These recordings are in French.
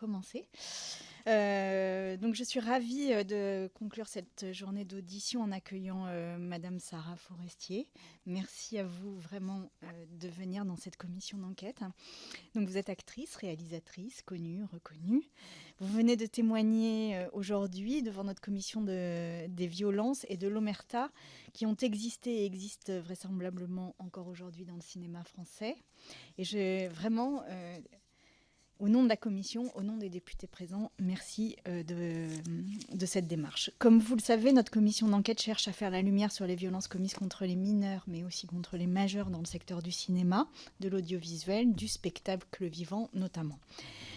Commencer. Donc je suis ravie de conclure cette journée d'audition en accueillant Madame Sarah Forestier. Merci à vous vraiment de venir dans cette commission d'enquête. Donc vous êtes actrice, réalisatrice, connue, reconnue. Vous venez de témoigner aujourd'hui devant notre commission des violences et de l'omerta qui ont existé et existent vraisemblablement encore aujourd'hui dans le cinéma français. Et j'ai vraiment... au nom de la commission, au nom des députés présents, merci de cette démarche. Comme vous le savez, notre commission d'enquête cherche à faire la lumière sur les violences commises contre les mineurs, mais aussi contre les majeurs dans le secteur du cinéma, de l'audiovisuel, du spectacle vivant notamment.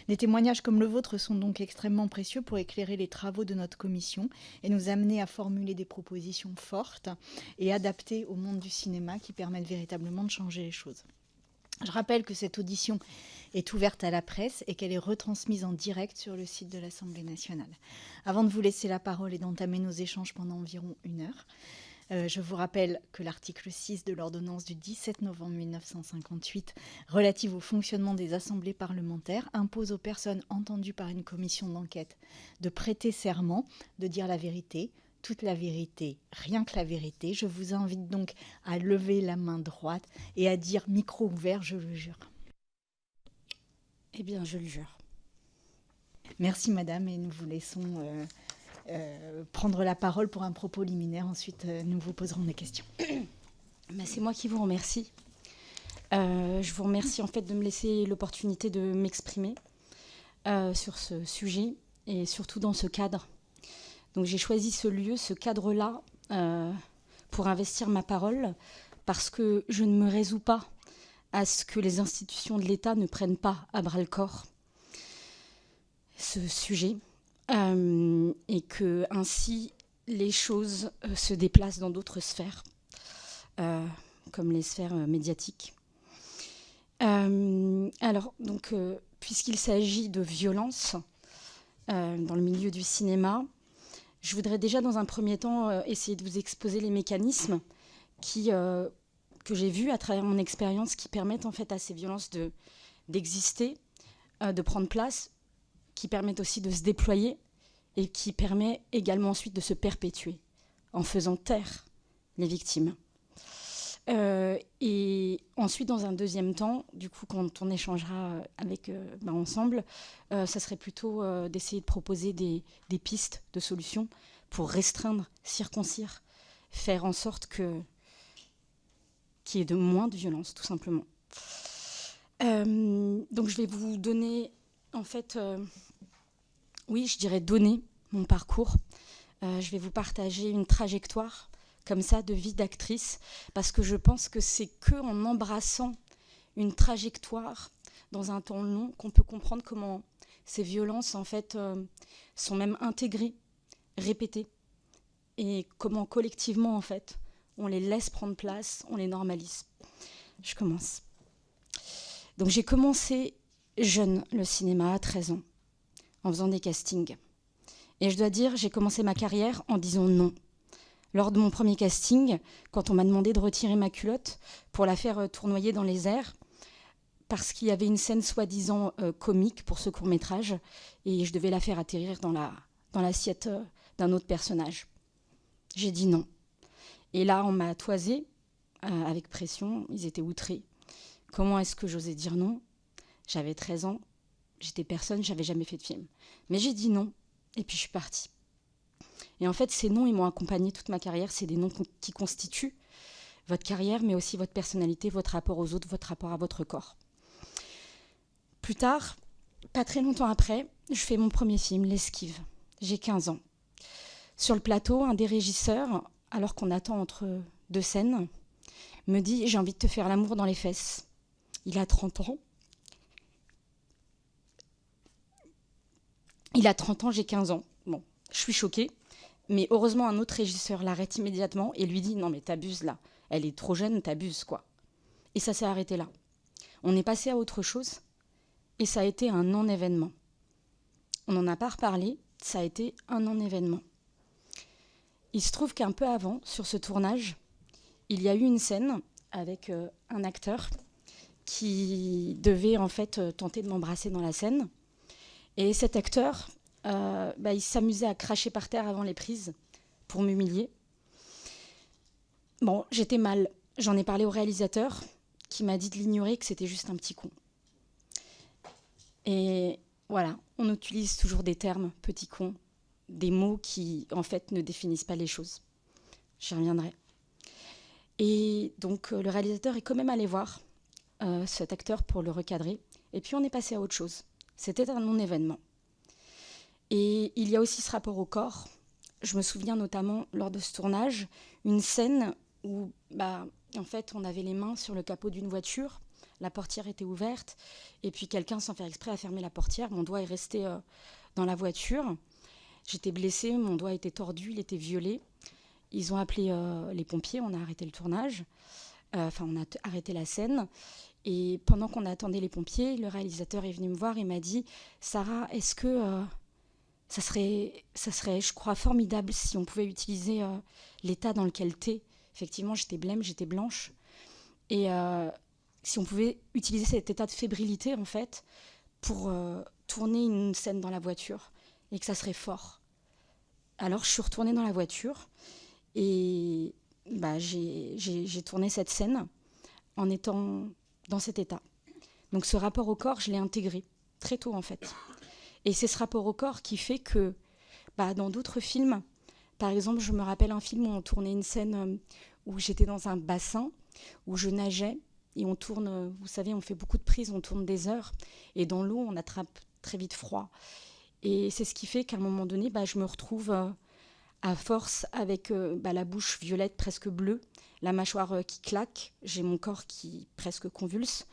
Des témoignages comme le vôtre sont donc extrêmement précieux pour éclairer les travaux de notre commission et nous amener à formuler des propositions fortes et adaptées au monde du cinéma qui permettent véritablement de changer les choses. Je rappelle que cette audition est ouverte à la presse et qu'elle est retransmise en direct sur le site de l'Assemblée nationale. Avant de vous laisser la parole et d'entamer nos échanges pendant environ 1 heure, je vous rappelle que l'article 6 de l'ordonnance du 17 novembre 1958 relative au fonctionnement des assemblées parlementaires impose aux personnes entendues par une commission d'enquête de prêter serment, de dire la vérité, toute la vérité, rien que la vérité. Je vous invite donc à lever la main droite et à dire micro ouvert, je le jure. Eh bien, je le jure. Merci madame et nous vous laissons prendre la parole pour un propos liminaire. Ensuite, nous vous poserons des questions. C'est moi qui vous remercie. Je vous remercie en fait de me laisser l'opportunité de m'exprimer sur ce sujet et surtout dans ce cadre. Donc j'ai choisi ce lieu, ce cadre-là, pour investir ma parole parce que je ne me résous pas à ce que les institutions de l'État ne prennent pas à bras-le-corps ce sujet et que ainsi les choses se déplacent dans d'autres sphères, comme les sphères médiatiques. Puisqu'il s'agit de violence dans le milieu du cinéma, je voudrais déjà dans un premier temps essayer de vous exposer les mécanismes que j'ai vus à travers mon expérience qui permettent en fait à ces violences d'exister, de prendre place, qui permettent aussi de se déployer et qui permet également ensuite de se perpétuer en faisant taire les victimes. Et ensuite, dans un deuxième temps, du coup, quand on échangera ensemble, ça serait plutôt d'essayer de proposer des pistes de solutions pour restreindre, circoncire, faire en sorte qu'il y ait de moins de violence, tout simplement. Donc je vais vous donner, en fait, donner mon parcours. Je vais vous partager une trajectoire, comme ça, de vie d'actrice, parce que je pense que c'est qu'en embrassant une trajectoire dans un temps long qu'on peut comprendre comment ces violences, en fait, sont même intégrées, répétées, et comment collectivement, en fait, on les laisse prendre place, on les normalise. Je commence. Donc j'ai commencé jeune le cinéma à 13 ans, en faisant des castings. Et je dois dire, j'ai commencé ma carrière en disant non. Lors de mon premier casting, quand on m'a demandé de retirer ma culotte pour la faire tournoyer dans les airs, parce qu'il y avait une scène soi-disant comique pour ce court-métrage, et je devais la faire atterrir dans l'assiette d'un autre personnage. J'ai dit non. Et là, on m'a toisé avec pression, ils étaient outrés. Comment est-ce que j'osais dire non ? J'avais 13 ans, j'étais personne, j'avais jamais fait de film. Mais j'ai dit non, et puis je suis partie. Et en fait, ces noms, ils m'ont accompagnée toute ma carrière. C'est des noms qui constituent votre carrière, mais aussi votre personnalité, votre rapport aux autres, votre rapport à votre corps. Plus tard, pas très longtemps après, je fais mon premier film, L'Esquive. J'ai 15 ans. Sur le plateau, un des régisseurs, alors qu'on attend entre 2 scènes, me dit « J'ai envie de te faire l'amour dans les fesses ». Il a 30 ans. Il a 30 ans, j'ai 15 ans. Bon, je suis choquée. Mais heureusement, un autre régisseur l'arrête immédiatement et lui dit « Non, mais t'abuses là. Elle est trop jeune, t'abuses, quoi. » Et ça s'est arrêté là. On est passé à autre chose et ça a été un non-événement. On n'en a pas reparlé, ça a été un non-événement. Il se trouve qu'un peu avant, sur ce tournage, il y a eu une scène avec un acteur qui devait en fait tenter de m'embrasser dans la scène. Et cet acteur, il s'amusait à cracher par terre avant les prises pour m'humilier. Bon, j'étais mal. J'en ai parlé au réalisateur qui m'a dit de l'ignorer, que c'était juste un petit con. Et voilà, on utilise toujours des termes, petit con, des mots qui, en fait, ne définissent pas les choses. J'y reviendrai. Et donc, le réalisateur est quand même allé voir cet acteur pour le recadrer. Et puis, on est passé à autre chose. C'était un non-événement. Et il y a aussi ce rapport au corps. Je me souviens notamment, lors de ce tournage, une scène où, en fait, on avait les mains sur le capot d'une voiture. La portière était ouverte. Et puis, quelqu'un, sans faire exprès, a fermé la portière. Mon doigt est resté dans la voiture. J'étais blessée, mon doigt était tordu, il était violé. Ils ont appelé les pompiers, on a arrêté le tournage. On a arrêté la scène. Et pendant qu'on attendait les pompiers, le réalisateur est venu me voir et m'a dit « Sarah, est-ce que ça serait, je crois, formidable si on pouvait utiliser l'état dans lequel t'es ?» Effectivement, j'étais blême, j'étais blanche. Et si on pouvait utiliser cet état de fébrilité, en fait, pour tourner une scène dans la voiture et que ça serait fort. Alors, je suis retournée dans la voiture et j'ai tourné cette scène en étant dans cet état. Donc ce rapport au corps, je l'ai intégré très tôt en fait. Et c'est ce rapport au corps qui fait que dans d'autres films, par exemple, je me rappelle un film où on tournait une scène où j'étais dans un bassin, où je nageais, et on tourne, vous savez, on fait beaucoup de prises, on tourne des heures, et dans l'eau, on attrape très vite froid. Et c'est ce qui fait qu'à un moment donné, je me retrouve à force avec la bouche violette presque bleue, la mâchoire qui claque, j'ai mon corps qui presque convulse.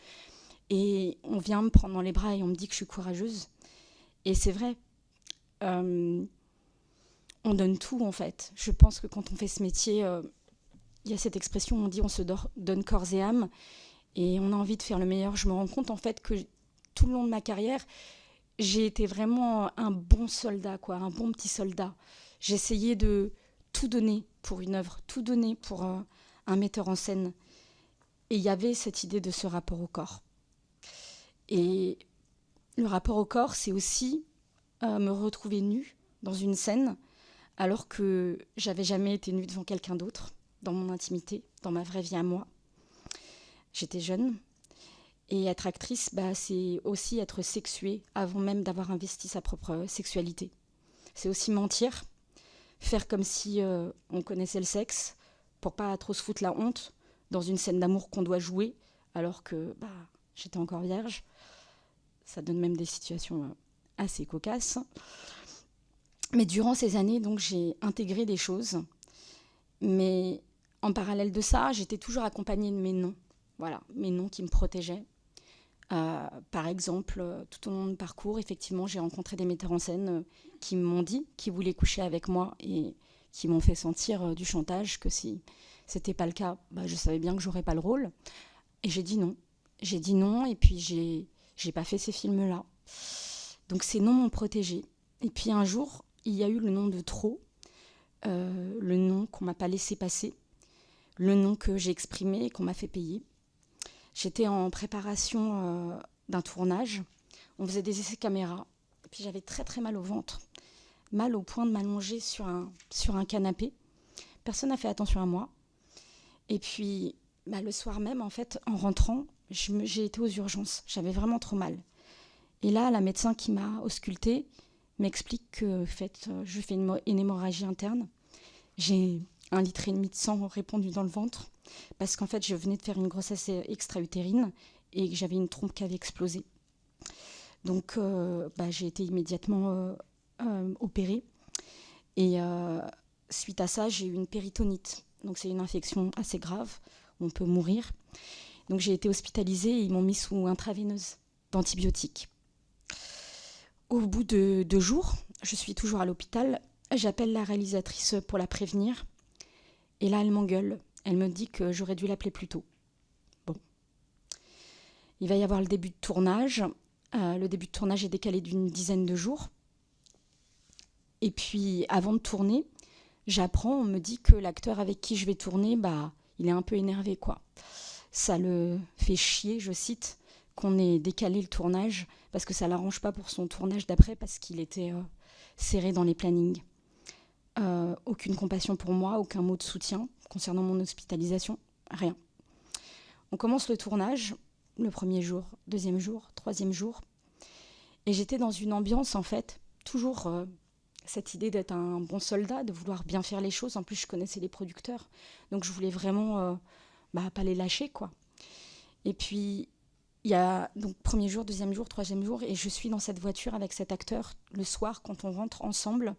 Et on vient me prendre dans les bras et on me dit que je suis courageuse. Et c'est vrai, on donne tout en fait. Je pense que quand on fait ce métier, il y a cette expression, on dit on se donne corps et âme. Et on a envie de faire le meilleur. Je me rends compte en fait que tout le long de ma carrière, j'ai été vraiment un bon soldat, un bon petit soldat. J'essayais de tout donner pour une œuvre, tout donner pour un metteur en scène. Et il y avait cette idée de ce rapport au corps. Et le rapport au corps, c'est aussi me retrouver nue dans une scène, alors que j'avais jamais été nue devant quelqu'un d'autre, dans mon intimité, dans ma vraie vie à moi. J'étais jeune. Et être actrice, c'est aussi être sexuée avant même d'avoir investi sa propre sexualité. C'est aussi mentir, faire comme si on connaissait le sexe, pour pas trop se foutre la honte dans une scène d'amour qu'on doit jouer, alors que j'étais encore vierge. Ça donne même des situations assez cocasses. Mais durant ces années, donc, j'ai intégré des choses. Mais en parallèle de ça, j'étais toujours accompagnée de mes noms. Voilà, mes noms qui me protégeaient. Par exemple, tout au long de mon parcours, effectivement, j'ai rencontré des metteurs en scène qui m'ont dit qu'ils voulaient coucher avec moi et qui m'ont fait sentir du chantage, que si c'était pas le cas, je savais bien que j'aurais pas le rôle. Et j'ai dit non. J'ai dit non et puis j'ai pas fait ces films-là. Donc ces noms m'ont protégée. Et puis un jour, il y a eu le nom de trop, le nom qu'on m'a pas laissé passer, le nom que j'ai exprimé et qu'on m'a fait payer. J'étais en préparation d'un tournage. On faisait des essais caméra. Et puis j'avais très très mal au ventre. Mal au point de m'allonger sur un canapé. Personne n'a fait attention à moi. Et puis le soir même, en fait, en rentrant, j'ai été aux urgences. J'avais vraiment trop mal. Et là, la médecin qui m'a auscultée m'explique que en fait, je fais une hémorragie interne. J'ai 1,5 litre de sang répandu dans le ventre. Parce qu'en fait, je venais de faire une grossesse extra-utérine et que j'avais une trompe qui avait explosé. Donc, j'ai été immédiatement opérée. Et suite à ça, j'ai eu une péritonite. Donc, c'est une infection assez grave. On peut mourir. Donc, j'ai été hospitalisée et ils m'ont mis sous intraveineuse d'antibiotiques. Au bout de 2 jours, je suis toujours à l'hôpital. J'appelle la réalisatrice pour la prévenir. Et là, elle m'engueule. Elle me dit que j'aurais dû l'appeler plus tôt. Bon. Il va y avoir le début de tournage. Le début de tournage est décalé d'une dizaine de jours. Et puis, avant de tourner, on me dit que l'acteur avec qui je vais tourner, il est un peu énervé, quoi. Ça le fait chier, je cite, qu'on ait décalé le tournage, parce que ça ne l'arrange pas pour son tournage d'après, parce qu'il était serré dans les plannings. Aucune compassion pour moi, aucun mot de soutien concernant mon hospitalisation, rien. On commence le tournage, le premier jour, deuxième jour, troisième jour, et j'étais dans une ambiance, en fait, toujours cette idée d'être un bon soldat, de vouloir bien faire les choses. En plus, je connaissais les producteurs, donc je voulais vraiment pas les lâcher, quoi. Et puis, il y a donc premier jour, deuxième jour, troisième jour, et je suis dans cette voiture avec cet acteur le soir, quand on rentre ensemble.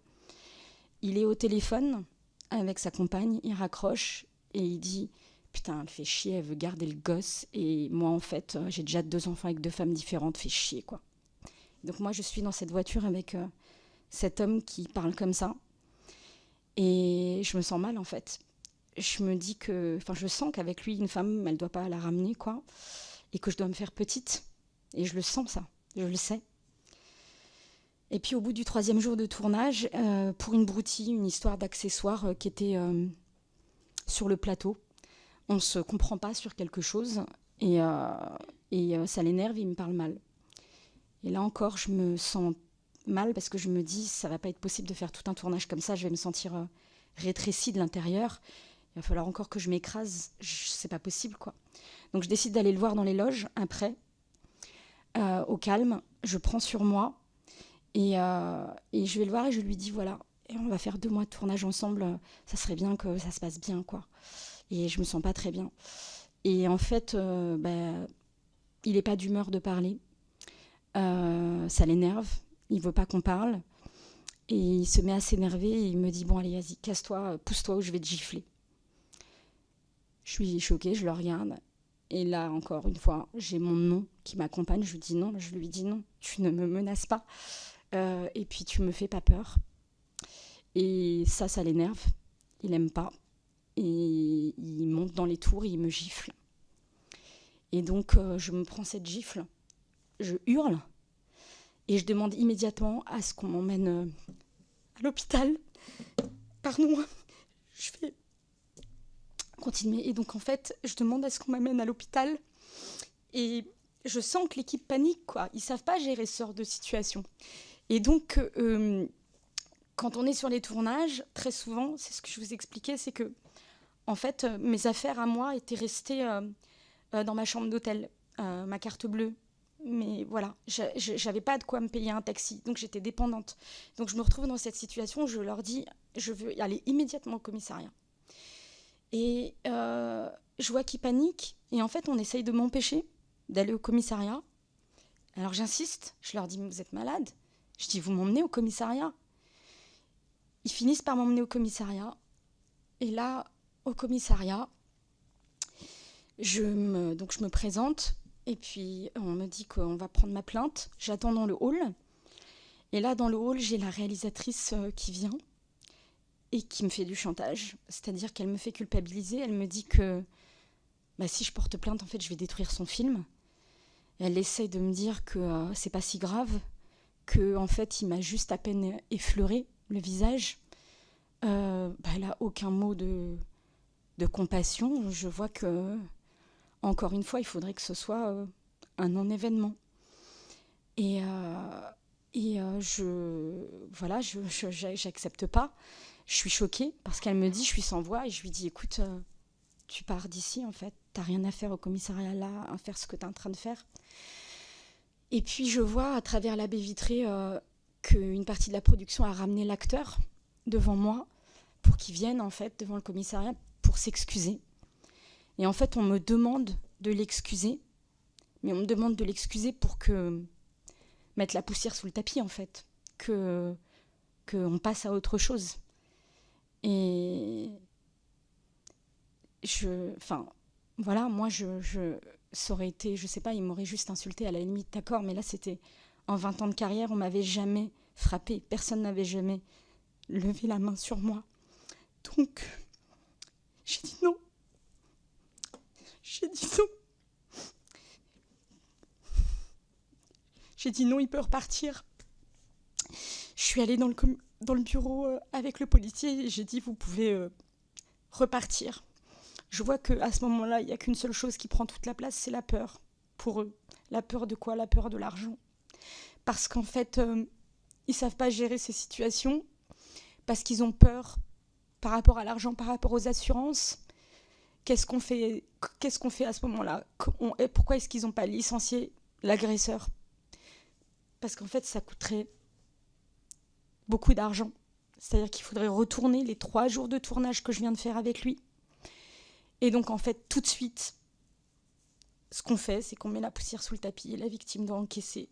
Il est au téléphone avec sa compagne, il raccroche et il dit « Putain, elle fait chier, elle veut garder le gosse. Et moi, en fait, j'ai déjà 2 enfants avec 2 femmes différentes, fait chier, quoi. » Donc moi, je suis dans cette voiture avec cet homme qui parle comme ça. Et je me sens mal, en fait. Je me dis que... Enfin, je sens qu'avec lui, une femme, elle ne doit pas la ramener, quoi. Et que je dois me faire petite. Et je le sens, ça. Je le sais. Et puis au bout du 3e jour de tournage, pour une broutille, une histoire d'accessoires qui était sur le plateau, on ne se comprend pas sur quelque chose et ça l'énerve, il me parle mal. Et là encore, je me sens mal parce que je me dis, ça ne va pas être possible de faire tout un tournage comme ça, je vais me sentir rétrécie de l'intérieur. Il va falloir encore que je m'écrase, c'est pas possible, quoi. Donc je décide d'aller le voir dans les loges, après, au calme, je prends sur moi. Et je vais le voir et je lui dis voilà, et on va faire 2 mois de tournage ensemble, ça serait bien que ça se passe bien, quoi. Et je me sens pas très bien. Et en fait, il est pas d'humeur de parler. Ça l'énerve, il veut pas qu'on parle. Et il se met à s'énerver et il me dit bon allez vas-y, casse-toi, pousse-toi ou je vais te gifler. Je suis choquée, je le regarde. Et là, encore une fois, j'ai mon nom qui m'accompagne. Je lui dis non, tu ne me menaces pas. Et puis tu me fais pas peur. Et ça l'énerve. Il aime pas. Et il monte dans les tours et il me gifle. Et donc je me prends cette gifle. Je hurle. Et je demande immédiatement à ce qu'on m'emmène à l'hôpital. Pardon, je vais continuer. Et donc en fait, je demande à ce qu'on m'amène à l'hôpital. Et je sens que l'équipe panique, quoi. Ils savent pas gérer ce genre de situation. Et donc, quand on est sur les tournages, très souvent, c'est ce que je vous expliquais, c'est que, en fait, mes affaires à moi étaient restées dans ma chambre d'hôtel, ma carte bleue. Mais voilà, j'avais pas de quoi me payer un taxi, donc j'étais dépendante. Donc je me retrouve dans cette situation où je leur dis, je veux aller immédiatement au commissariat. Et je vois qu'ils paniquent, et en fait, on essaye de m'empêcher d'aller au commissariat. Alors j'insiste, je leur dis, mais vous êtes malade ? Je dis, vous m'emmenez au commissariat ? Ils finissent par m'emmener au commissariat. Et là, au commissariat, je me présente. Et puis, on me dit qu'on va prendre ma plainte. J'attends dans le hall. Et là, dans le hall, j'ai la réalisatrice qui vient et qui me fait du chantage. C'est-à-dire qu'elle me fait culpabiliser. Elle me dit que si je porte plainte, en fait, je vais détruire son film. Elle essaie de me dire que c'est pas si grave, qu'en fait, il m'a juste à peine effleuré le visage. Elle a aucun mot de compassion. Je vois que, encore une fois, il faudrait que ce soit un non-événement. Et j'accepte pas. Je suis choquée parce qu'elle me dit, je suis sans voix, et je lui dis, écoute, tu pars d'ici, en fait, t'as rien à faire au commissariat là, à faire ce que t'es en train de faire. Et puis je vois à travers la baie vitrée qu'une partie de la production a ramené l'acteur devant moi pour qu'il vienne en fait devant le commissariat pour s'excuser. Et en fait, on me demande de l'excuser, mais on me demande de l'excuser pour mettre la poussière sous le tapis en fait, qu'on passe à autre chose. Et moi ça aurait été, je sais pas, il m'aurait juste insulté à la limite, d'accord, mais là c'était en 20 ans de carrière, on m'avait jamais frappé, personne n'avait jamais levé la main sur moi. Donc, j'ai dit non. J'ai dit non, il peut repartir. Je suis allée dans le bureau avec le policier et j'ai dit, vous pouvez repartir. Je vois qu'à ce moment-là, il n'y a qu'une seule chose qui prend toute la place, c'est la peur pour eux. La peur de quoi ? La peur de l'argent. Parce qu'en fait, ils savent pas gérer ces situations, parce qu'ils ont peur par rapport à l'argent, par rapport aux assurances. Qu'est-ce qu'on fait à ce moment-là? Et pourquoi est-ce qu'ils n'ont pas licencié l'agresseur? Parce qu'en fait, ça coûterait beaucoup d'argent. C'est-à-dire qu'il faudrait retourner les 3 jours de tournage que je viens de faire avec lui. Et donc, en fait, tout de suite, ce qu'on fait, c'est qu'on met la poussière sous le tapis et la victime doit encaisser.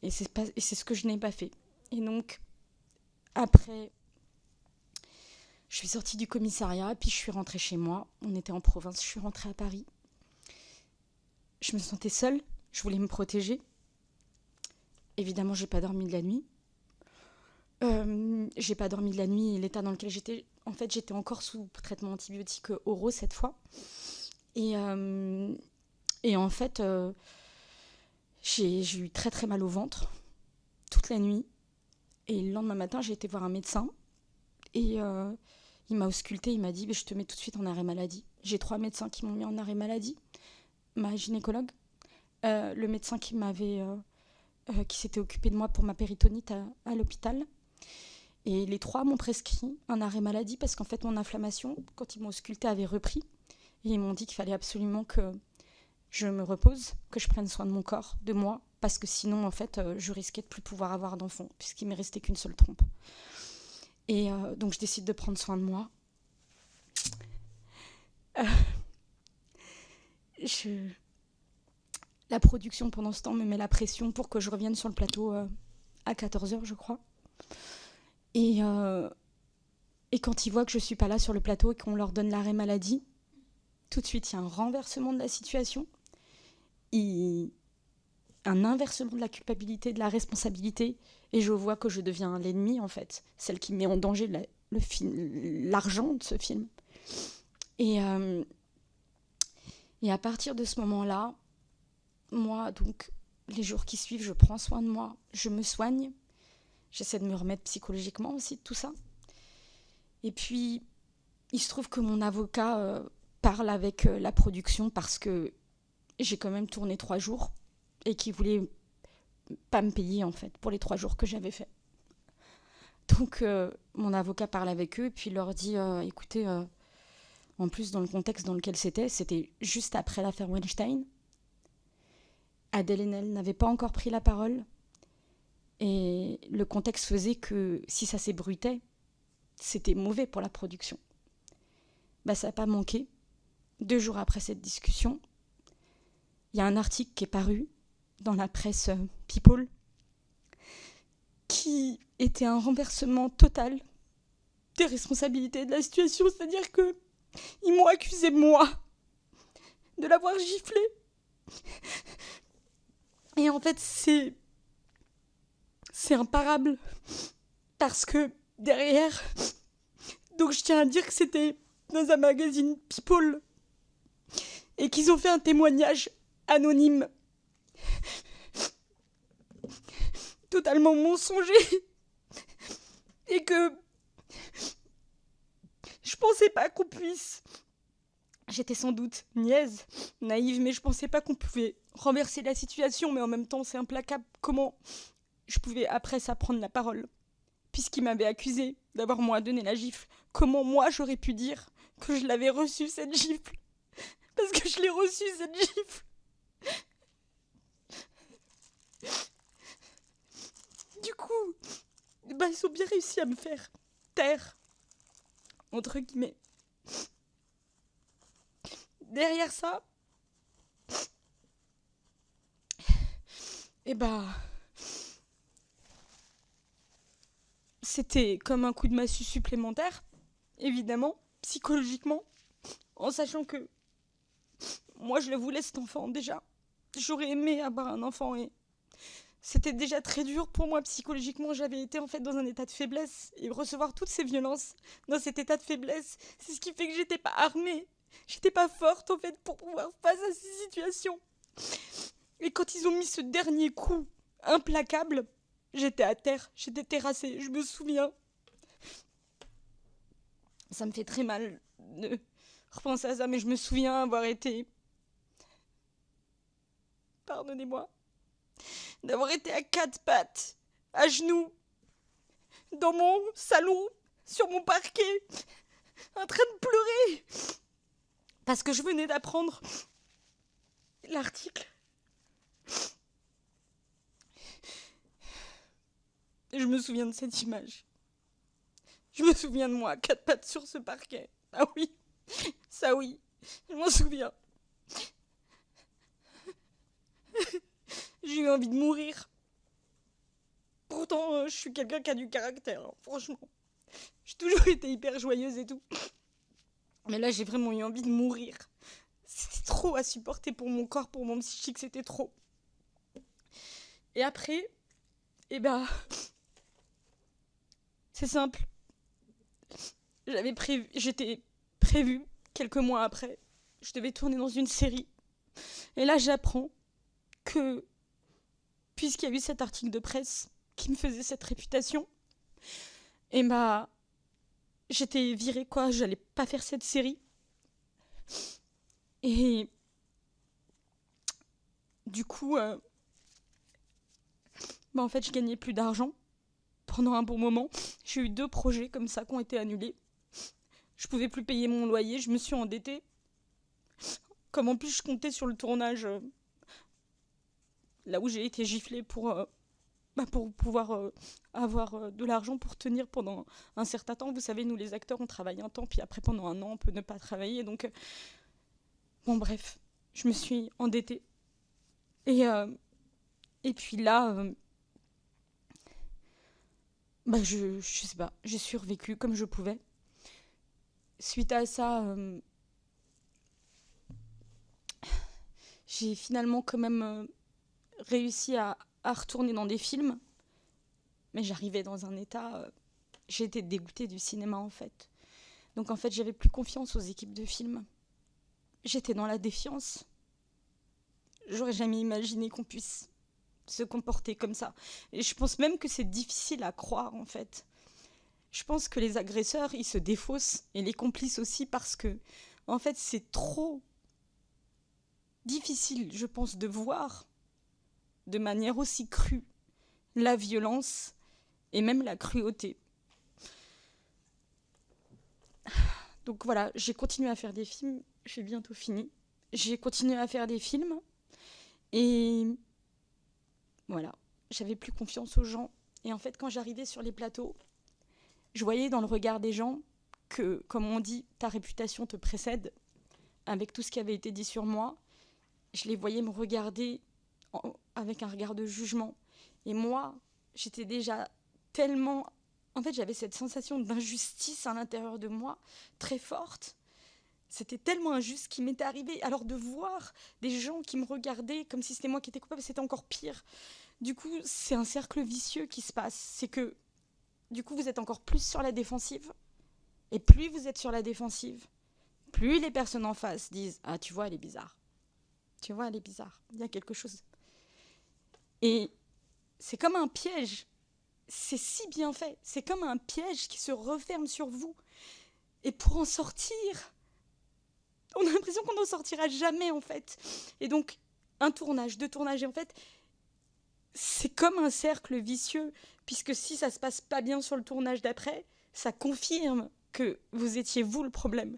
Et c'est ce que je n'ai pas fait. Et donc, après, je suis sortie du commissariat, puis je suis rentrée chez moi. On était en province, je suis rentrée à Paris. Je me sentais seule, je voulais me protéger. Évidemment, j'ai pas dormi de la nuit. J'ai pas dormi de la nuit et l'état dans lequel j'étais. En fait, j'étais encore sous traitement antibiotique oraux cette fois. Et en fait, j'ai eu très très mal au ventre toute la nuit. Et le lendemain matin, j'ai été voir un médecin. Et il m'a auscultée, il m'a dit je te mets tout de suite en arrêt maladie. J'ai 3 médecins qui m'ont mis en arrêt maladie. Ma gynécologue, le médecin qui s'était occupé de moi pour ma péritonite à l'hôpital. Et les 3 m'ont prescrit un arrêt maladie parce qu'en fait, mon inflammation, quand ils m'ont auscultée, avait repris. Et ils m'ont dit qu'il fallait absolument que je me repose, que je prenne soin de mon corps, de moi, parce que sinon, en fait, je risquais de plus pouvoir avoir d'enfant, puisqu'il ne me restait qu'une seule trompe. Et donc, je décide de prendre soin de moi. La production, pendant ce temps, me met la pression pour que je revienne sur le plateau à 14h, je crois. Et quand ils voient que je ne suis pas là sur le plateau et qu'on leur donne l'arrêt maladie, tout de suite, il y a un renversement de la situation. Un inversement de la culpabilité, de la responsabilité. Et je vois que je deviens l'ennemi, en fait. Celle qui met en danger l'argent de ce film. Et à partir de ce moment-là, moi, donc, les jours qui suivent, je prends soin de moi, je me soigne. J'essaie de me remettre psychologiquement aussi de tout ça. Et puis, il se trouve que mon avocat parle avec la production parce que j'ai quand même tourné 3 jours et qu'il voulait pas me payer, en fait, pour les 3 jours que j'avais fait. Donc, mon avocat parle avec eux et puis leur dit écoutez, en plus, dans le contexte dans lequel c'était juste après l'affaire Weinstein. Adèle Haenel n'avait pas encore pris la parole. Et le contexte faisait que si ça s'ébruitait, c'était mauvais pour la production. Ça n'a pas manqué. 2 jours après cette discussion, il y a un article qui est paru dans la presse People qui était un renversement total des responsabilités de la situation. C'est-à-dire qu'ils m'ont accusé, moi, de l'avoir giflé. Et en fait, c'est imparable. Parce que derrière... Donc je tiens à dire que c'était dans un magazine People. Et qu'ils ont fait un témoignage anonyme. Totalement mensonger. Et que... je pensais pas qu'on puisse... J'étais sans doute niaise, naïve, mais je pensais pas qu'on pouvait renverser la situation, mais en même temps, c'est implacable. Comment je pouvais, après ça, prendre la parole? Puisqu'il m'avait accusé d'avoir, moi, donné la gifle. Comment, moi, j'aurais pu dire que je l'avais reçue, cette gifle? Parce que je l'ai reçue, cette gifle. Du coup, ils ont bien réussi à me faire taire, entre guillemets. Derrière ça, c'était comme un coup de massue supplémentaire, évidemment, psychologiquement, en sachant que moi je le voulais, cet enfant, déjà. J'aurais aimé avoir un enfant et c'était déjà très dur pour moi psychologiquement. J'avais été en fait dans un état de faiblesse et recevoir toutes ces violences dans cet état de faiblesse, c'est ce qui fait que j'étais pas armée. J'étais pas forte en fait pour pouvoir face à ces situations. Et quand ils ont mis ce dernier coup implacable, j'étais à terre, j'étais terrassée, je me souviens. Ça me fait très mal de repenser à ça, mais je me souviens avoir été... Pardonnez-moi. d'avoir été à quatre pattes, à genoux, dans mon salon, sur mon parquet, en train de pleurer, parce que je venais d'apprendre l'article. Et je me souviens de cette image. Je me souviens de moi, à quatre pattes sur ce parquet. Ah oui, ça oui, je m'en souviens. J'ai eu envie de mourir. Pourtant, je suis quelqu'un qui a du caractère, hein, franchement. J'ai toujours été hyper joyeuse et tout. Mais là, j'ai vraiment eu envie de mourir. C'était trop à supporter pour mon corps, pour mon psychique, c'était trop. Et après, c'est simple. J'étais prévue, quelques mois après, je devais tourner dans une série. Et là, j'apprends que, puisqu'il y a eu cet article de presse qui me faisait cette réputation, j'étais virée, quoi, j'allais pas faire cette série. Et du coup, en fait, je gagnais plus d'argent pendant un bon moment. J'ai eu 2 projets comme ça qui ont été annulés. Je pouvais plus payer mon loyer, je me suis endettée. Comme en plus je comptais sur le tournage, là où j'ai été giflée pour pouvoir avoir de l'argent pour tenir pendant un certain temps. Vous savez, nous les acteurs, on travaille un temps, puis après pendant un an, on peut ne pas travailler. Donc, bref, je me suis endettée. Et puis là, je sais pas, j'ai survécu comme je pouvais. Suite à ça, j'ai finalement quand même réussi à retourner dans des films. Mais j'arrivais dans un état... j'ai été dégoûtée du cinéma, en fait. Donc, en fait, j'avais plus confiance aux équipes de films. J'étais dans la défiance. J'aurais jamais imaginé qu'on puisse se comporter comme ça. Et je pense même que c'est difficile à croire, en fait. Je pense que les agresseurs, ils se défaussent, et les complices aussi, parce que, en fait, c'est trop difficile, je pense, de voir de manière aussi crue la violence et même la cruauté. Donc voilà, j'ai continué à faire des films, j'ai bientôt fini. J'ai continué à faire des films, et voilà, j'avais plus confiance aux gens. Et en fait, quand j'arrivais sur les plateaux, je voyais dans le regard des gens que, comme on dit, ta réputation te précède, avec tout ce qui avait été dit sur moi. Je les voyais me regarder avec un regard de jugement. Et moi, j'étais déjà tellement... En fait, j'avais cette sensation d'injustice à l'intérieur de moi, très forte. C'était tellement injuste ce qui m'était arrivé. Alors de voir des gens qui me regardaient comme si c'était moi qui étais coupable, c'était encore pire. Du coup, c'est un cercle vicieux qui se passe. C'est que, du coup, vous êtes encore plus sur la défensive. Et plus vous êtes sur la défensive, plus les personnes en face disent « Ah, tu vois, elle est bizarre. Tu vois, elle est bizarre. Il y a quelque chose. » Et c'est comme un piège. C'est si bien fait. C'est comme un piège qui se referme sur vous. Et pour en sortir, on a l'impression qu'on n'en sortira jamais, en fait. Et donc, un tournage, 2 tournages, et en fait, c'est comme un cercle vicieux, puisque si ça se passe pas bien sur le tournage d'après, ça confirme que vous étiez vous le problème.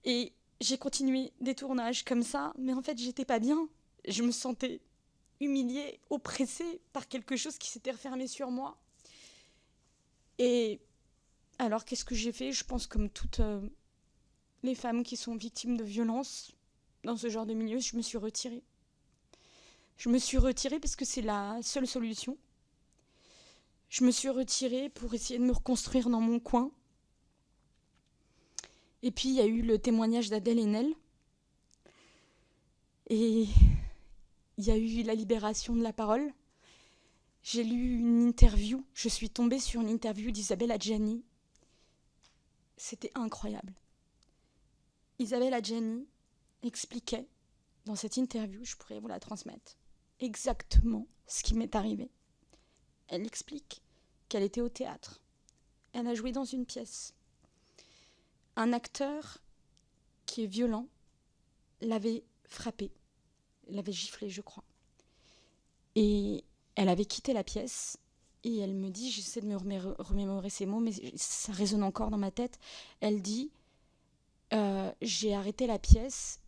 Et j'ai continué des tournages comme ça, mais en fait, j'étais pas bien. Je me sentais humiliée, oppressée par quelque chose qui s'était refermé sur moi. Et alors, qu'est-ce que j'ai fait ? Je pense comme toutes les femmes qui sont victimes de violences dans ce genre de milieu, je me suis retirée. Je me suis retirée parce que c'est la seule solution. Je me suis retirée pour essayer de me reconstruire dans mon coin. Et puis, il y a eu le témoignage d'Adèle Haenel. Et il y a eu la libération de la parole. J'ai lu une interview, je suis tombée sur une interview d'Isabelle Adjani. C'était incroyable. Isabelle Adjani expliquait dans cette interview, je pourrais vous la transmettre, exactement ce qui m'est arrivé. Elle explique qu'elle était au théâtre. Elle a joué dans une pièce. Un acteur qui est violent l'avait frappée, l'avait giflée, je crois. Et elle avait quitté la pièce et elle me dit, j'essaie de me remémorer ces mots, mais ça résonne encore dans ma tête. Elle dit, j'ai arrêté la pièce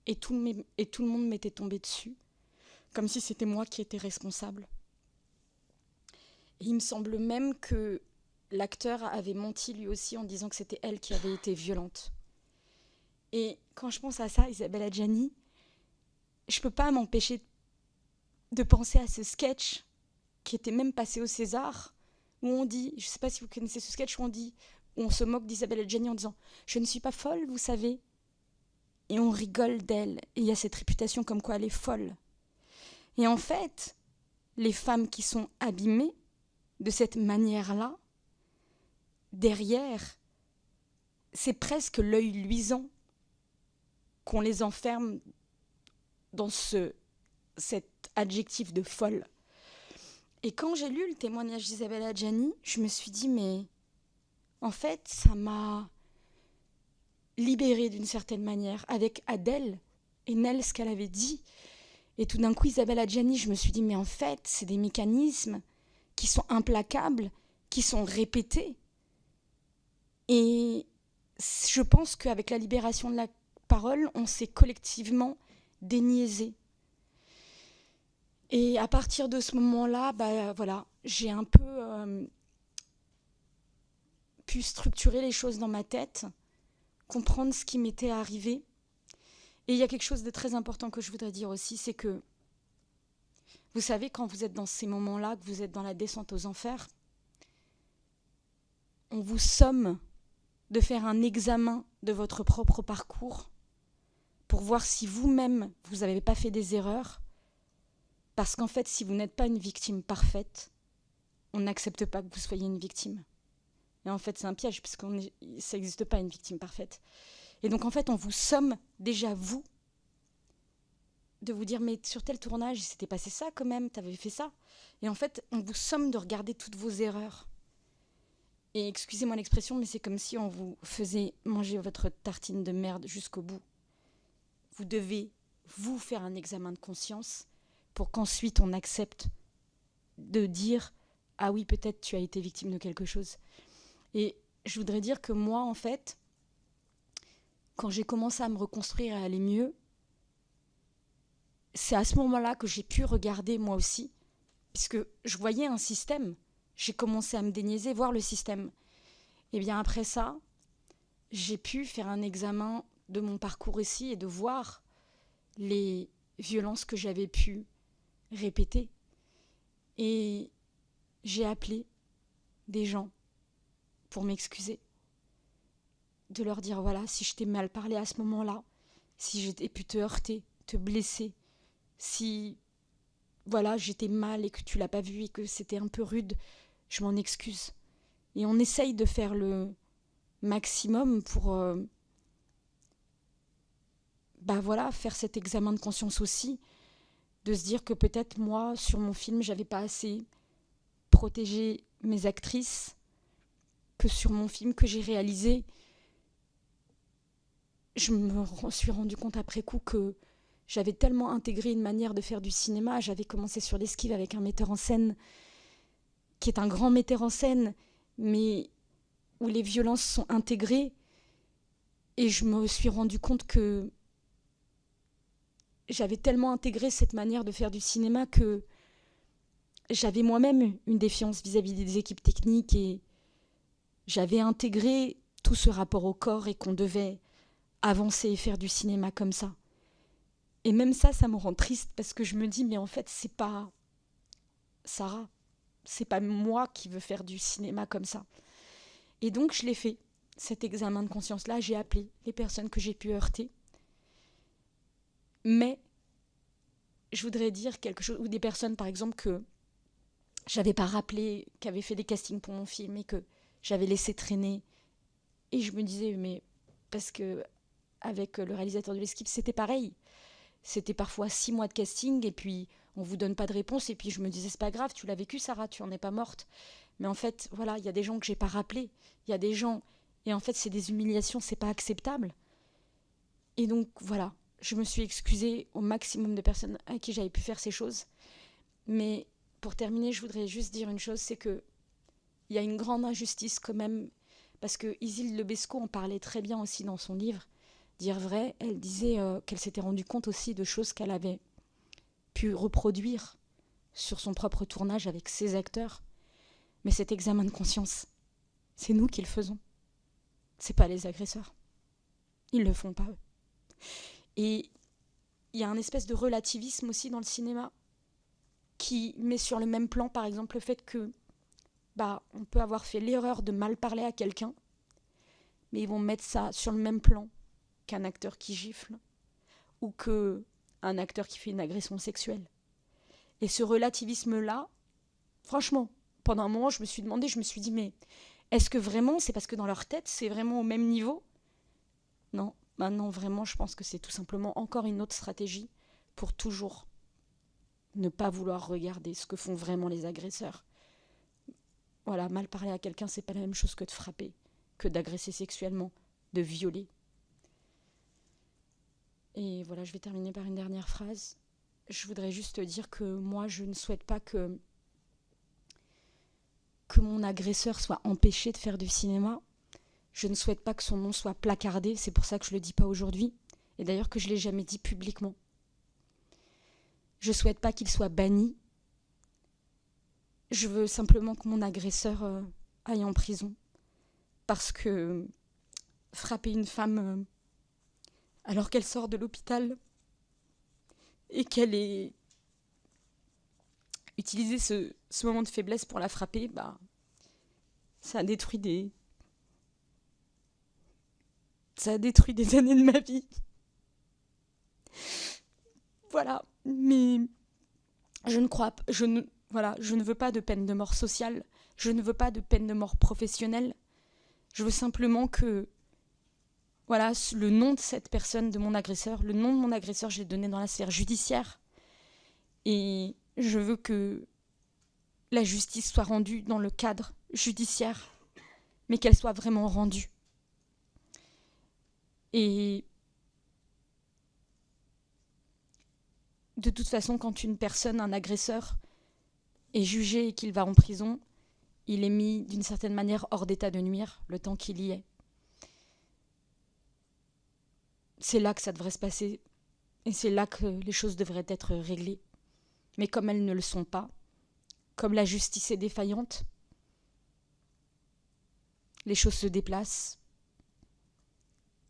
et tout le monde m'était tombé dessus, comme si c'était moi qui étais responsable. Et il me semble même que l'acteur avait menti lui aussi en disant que c'était elle qui avait été violente. Et quand je pense à ça, Isabelle Adjani, je peux pas m'empêcher de penser à ce sketch qui était même passé au César, où on dit, je sais pas si vous connaissez ce sketch, où on se moque d'Isabelle Adjani en disant « Je ne suis pas folle, vous savez ». Et on rigole d'elle. Et il y a cette réputation comme quoi elle est folle. Et en fait, les femmes qui sont abîmées de cette manière-là, derrière, c'est presque l'œil luisant qu'on les enferme dans cet adjectif de folle. Et quand j'ai lu le témoignage d'Isabelle Adjani, je me suis dit, mais en fait, ça m'a libérée d'une certaine manière, avec Adèle et Nel, ce qu'elle avait dit. Et tout d'un coup, Isabelle Adjani, je me suis dit, mais en fait, c'est des mécanismes qui sont implacables, qui sont répétés. Et je pense qu'avec la libération de la parole, on s'est collectivement déniaisé. Et à partir de ce moment-là, voilà, j'ai un peu pu structurer les choses dans ma tête, comprendre ce qui m'était arrivé. Et il y a quelque chose de très important que je voudrais dire aussi, c'est que, vous savez, quand vous êtes dans ces moments-là, que vous êtes dans la descente aux enfers, on vous somme de faire un examen de votre propre parcours pour voir si vous-même, vous n'avez pas fait des erreurs. Parce qu'en fait, si vous n'êtes pas une victime parfaite, on n'accepte pas que vous soyez une victime. Et en fait, c'est un piège, parce que ça n'existe pas, une victime parfaite. Et donc, en fait, on vous somme déjà, vous, de vous dire, mais sur tel tournage, il s'était passé ça quand même, t'avais fait ça. Et en fait, on vous somme de regarder toutes vos erreurs. Et excusez-moi l'expression, mais c'est comme si on vous faisait manger votre tartine de merde jusqu'au bout. Vous devez, vous, faire un examen de conscience pour qu'ensuite on accepte de dire « Ah oui, peut-être tu as été victime de quelque chose ». Et je voudrais dire que moi, en fait, quand j'ai commencé à me reconstruire et à aller mieux, c'est à ce moment-là que j'ai pu regarder moi aussi, puisque je voyais un système, j'ai commencé à me déniaiser, voir le système. Et bien après ça, j'ai pu faire un examen de mon parcours ici et de voir les violences que j'avais pu répéter. Et j'ai appelé des gens pour m'excuser, de leur dire voilà, si je t'ai mal parlé à ce moment-là, si j'ai pu te heurter, te blesser, si voilà, j'étais mal et que tu l'as pas vu et que c'était un peu rude, je m'en excuse. Et on essaye de faire le maximum pour voilà, faire cet examen de conscience aussi, de se dire que peut-être moi, sur mon film, j'avais pas assez protégé mes actrices, que sur mon film que j'ai réalisé, je me suis rendu compte après coup que j'avais tellement intégré une manière de faire du cinéma. J'avais commencé sur l'Esquive avec un metteur en scène qui est un grand metteur en scène, mais où les violences sont intégrées. Et je me suis rendu compte que j'avais tellement intégré cette manière de faire du cinéma que j'avais moi-même une défiance vis-à-vis des équipes techniques et j'avais intégré tout ce rapport au corps et qu'on devait avancer et faire du cinéma comme ça. Et même ça me rend triste parce que je me dis, mais en fait, c'est pas Sarah, c'est pas moi qui veux faire du cinéma comme ça. Et donc, je l'ai fait, cet examen de conscience-là. J'ai appelé les personnes que j'ai pu heurter. Mais je voudrais dire quelque chose, ou des personnes, par exemple, que j'avais pas rappelé, qui avaient fait des castings pour mon film et que j'avais laissé traîner. Et je me disais, mais parce que avec le réalisateur de l'Esquive, c'était pareil. C'était parfois 6 mois de casting et puis on vous donne pas de réponse. Et puis je me disais, c'est pas grave, tu l'as vécu, Sarah, tu en es pas morte. Mais en fait, voilà, il y a des gens que j'ai pas rappelés. Il y a des gens... Et en fait, c'est des humiliations, c'est pas acceptable. Et donc, voilà, je me suis excusée au maximum de personnes à qui j'avais pu faire ces choses. Mais pour terminer, je voudrais juste dire une chose, c'est que il y a une grande injustice quand même, parce que Isilde Lebesco en parlait très bien aussi dans son livre, Dire vrai, elle disait qu'elle s'était rendue compte aussi de choses qu'elle avait pu reproduire sur son propre tournage avec ses acteurs. Mais cet examen de conscience, c'est nous qui le faisons. C'est pas les agresseurs. Ils le font pas eux. Et il y a un espèce de relativisme aussi dans le cinéma qui met sur le même plan, par exemple, le fait que on peut avoir fait l'erreur de mal parler à quelqu'un, mais ils vont mettre ça sur le même plan qu'un acteur qui gifle ou qu'un acteur qui fait une agression sexuelle. Et ce relativisme-là, franchement, pendant un moment, je me suis dit, mais est-ce que vraiment, c'est parce que dans leur tête, c'est vraiment au même niveau ? Non, maintenant, vraiment, je pense que c'est tout simplement encore une autre stratégie pour toujours ne pas vouloir regarder ce que font vraiment les agresseurs. Voilà, mal parler à quelqu'un, c'est pas la même chose que de frapper, que d'agresser sexuellement, de violer. Et voilà, je vais terminer par une dernière phrase. Je voudrais juste dire que moi, je ne souhaite pas que mon agresseur soit empêché de faire du cinéma. Je ne souhaite pas que son nom soit placardé, c'est pour ça que je ne le dis pas aujourd'hui. Et d'ailleurs que je ne l'ai jamais dit publiquement. Je ne souhaite pas qu'il soit banni. Je veux simplement que mon agresseur aille en prison. Parce que frapper une femme alors qu'elle sort de l'hôpital et qu'elle ait utilisé ce moment de faiblesse pour la frapper, ça a détruit des années de ma vie. Voilà, mais je ne veux pas de peine de mort sociale, je ne veux pas de peine de mort professionnelle. Je veux simplement que, le nom de cette personne, de mon agresseur, je l'ai donné dans la sphère judiciaire. Et je veux que la justice soit rendue dans le cadre judiciaire, mais qu'elle soit vraiment rendue. Et de toute façon, quand une personne, un agresseur, est jugé et qu'il va en prison, il est mis d'une certaine manière hors d'état de nuire le temps qu'il y est. C'est là que ça devrait se passer et c'est là que les choses devraient être réglées. Mais comme elles ne le sont pas, comme la justice est défaillante, les choses se déplacent.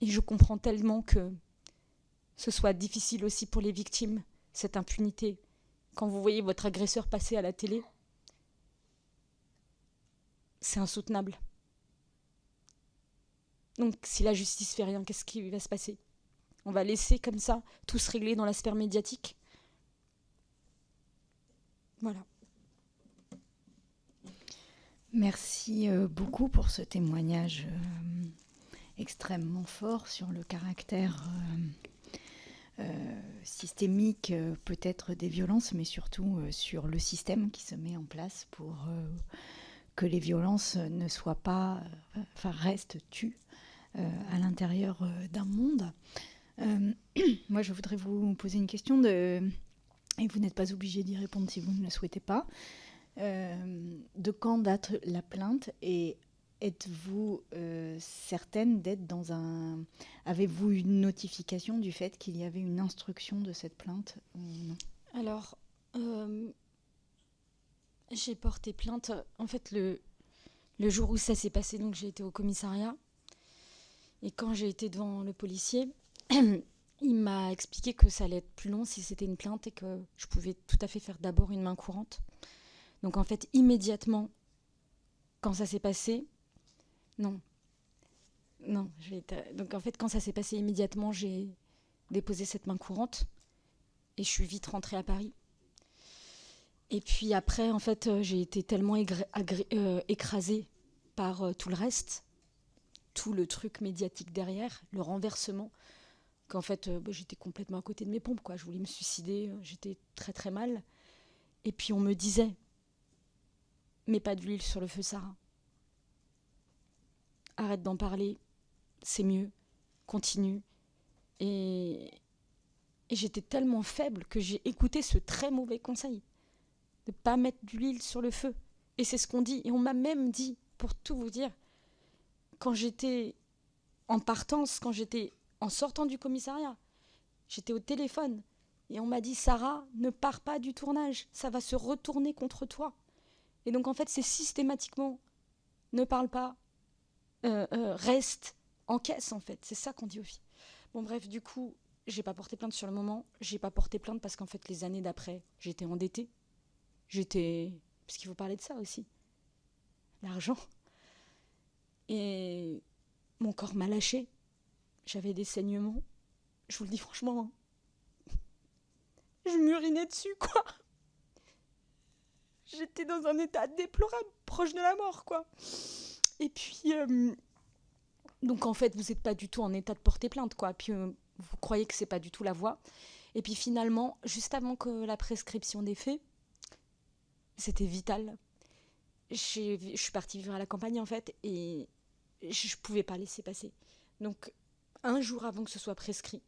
Et je comprends tellement que ce soit difficile aussi pour les victimes, cette impunité. Quand vous voyez votre agresseur passer à la télé, c'est insoutenable. Donc si la justice fait rien, qu'est-ce qui va se passer ? On va laisser comme ça tout se régler dans la sphère médiatique ? Voilà. Merci beaucoup pour ce témoignage extrêmement fort sur le caractère systémique peut-être des violences, mais surtout sur le système qui se met en place pour que les violences ne soient pas, restent tues à l'intérieur d'un monde. Moi, je voudrais vous poser une question et vous n'êtes pas obligé d'y répondre si vous ne le souhaitez pas. De quand date la plainte et êtes-vous certaine d'être dans un... Avez-vous une notification du fait qu'il y avait une instruction de cette plainte ou non ? Alors, j'ai porté plainte. En fait, le jour où ça s'est passé, donc j'ai été au commissariat. Et quand j'ai été devant le policier, il m'a expliqué que ça allait être plus long si c'était une plainte et que je pouvais tout à fait faire d'abord une main courante. Donc en fait, immédiatement, quand ça s'est passé... Donc en fait, quand ça s'est passé immédiatement, j'ai déposé cette main courante et je suis vite rentrée à Paris. Et puis après, en fait, j'ai été tellement écrasée par tout le reste, tout le truc médiatique derrière, le renversement, qu'en fait, j'étais complètement à côté de mes pompes, quoi. Je voulais me suicider, j'étais très très mal. Et puis on me disait, mets pas de l'huile sur le feu, Sarah. Arrête d'en parler, c'est mieux, continue. Et j'étais tellement faible que j'ai écouté ce très mauvais conseil. de ne pas mettre de l'huile sur le feu. Et c'est ce qu'on dit. Et on m'a même dit, pour tout vous dire, quand j'étais en partance, quand j'étais en sortant du commissariat, j'étais au téléphone et on m'a dit « Sarah, ne pars pas du tournage, ça va se retourner contre toi ». Et donc en fait, c'est systématiquement « ne parle pas, reste, encaisse » en fait. C'est ça qu'on dit aux filles. Bon bref, du coup, j'ai pas porté plainte sur le moment. J'ai pas porté plainte parce qu'en fait, les années d'après, j'étais endettée. Parce qu'il faut parler de ça aussi. L'argent. Et mon corps m'a lâché. J'avais des saignements. Je vous le dis franchement. Je m'urinais dessus, quoi. J'étais dans un état déplorable, proche de la mort, quoi. Et puis... donc en fait, vous n'êtes pas du tout en état de porter plainte, quoi. Puis vous croyez que c'est pas du tout la voie. Et puis finalement, juste avant que la prescription des faits, c'était vital. Je suis partie vivre à la campagne, en fait, et je ne pouvais pas laisser passer. Donc, un jour avant que ce soit prescrit,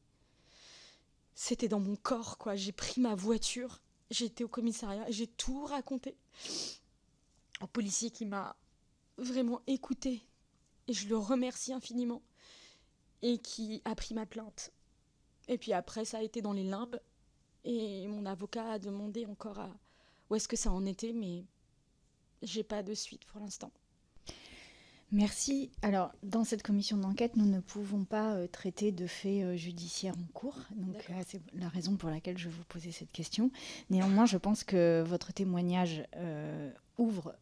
c'était dans mon corps, quoi. J'ai pris ma voiture, j'ai été au commissariat, j'ai tout raconté au policier qui m'a vraiment écoutée. Et je le remercie infiniment. Et qui a pris ma plainte. Et puis après, ça a été dans les limbes. Et mon avocat a demandé encore où est-ce que ça en était, mais j'ai pas de suite pour l'instant. Merci. Alors, dans cette commission d'enquête, nous ne pouvons pas traiter de faits judiciaires en cours. Donc, c'est la raison pour laquelle je vous posais cette question. Néanmoins, je pense que votre témoignage ouvre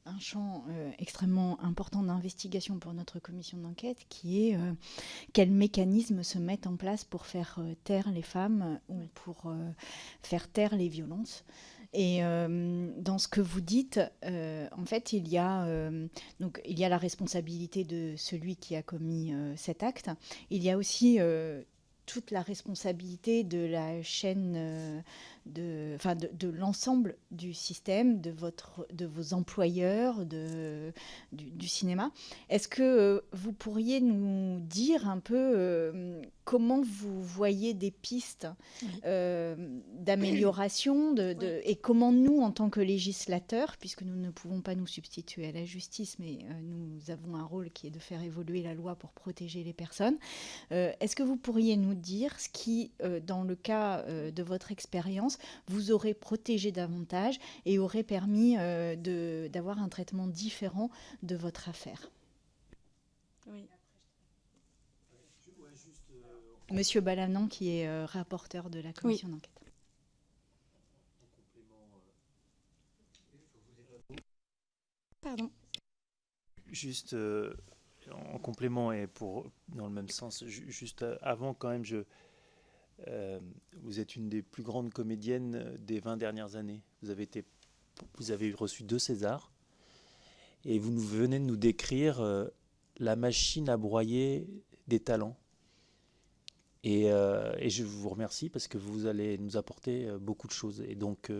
un champ extrêmement important d'investigation pour notre commission d'enquête, qui est quels mécanismes se mettent en place pour faire taire les femmes ou pour faire taire les violences. Et dans ce que vous dites, en fait, il y a la responsabilité de celui qui a commis cet acte. Il y a aussi toute la responsabilité de la chaîne, de l'ensemble du système, de vos employeurs, du cinéma. Est-ce que vous pourriez nous dire un peu comment vous voyez des pistes d'amélioration et comment nous, en tant que législateurs, puisque nous ne pouvons pas nous substituer à la justice, mais nous avons un rôle qui est de faire évoluer la loi pour protéger les personnes, est-ce que vous pourriez nous dire ce qui, dans le cas de votre expérience, vous aurait protégé davantage et aurait permis d'avoir un traitement différent de votre affaire? Oui. Monsieur Balanan, qui est rapporteur de la commission d'enquête. Pardon. Juste en complément et dans le même sens, juste avant quand même, vous êtes une des plus grandes comédiennes des 20 dernières années. Vous avez reçu 2 Césars et vous venez de nous décrire la machine à broyer des talents. Et je vous remercie parce que vous allez nous apporter beaucoup de choses. Et donc,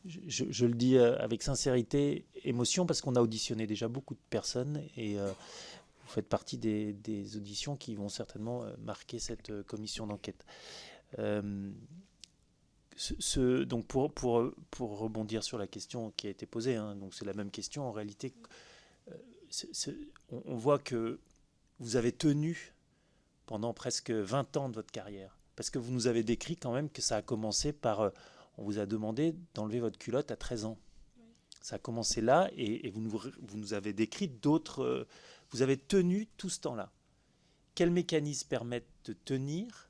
je le dis avec sincérité, émotion, parce qu'on a auditionné déjà beaucoup de personnes et vous faites partie des auditions qui vont certainement marquer cette commission d'enquête. Donc pour rebondir sur la question qui a été posée, hein, donc c'est la même question en réalité. On voit que vous avez tenu pendant presque 20 ans de votre carrière. Parce que vous nous avez décrit quand même que ça a commencé par... on vous a demandé d'enlever votre culotte à 13 ans. Oui. Ça a commencé là et vous nous avez décrit d'autres... vous avez tenu tout ce temps-là. Quels mécanismes permettent de tenir,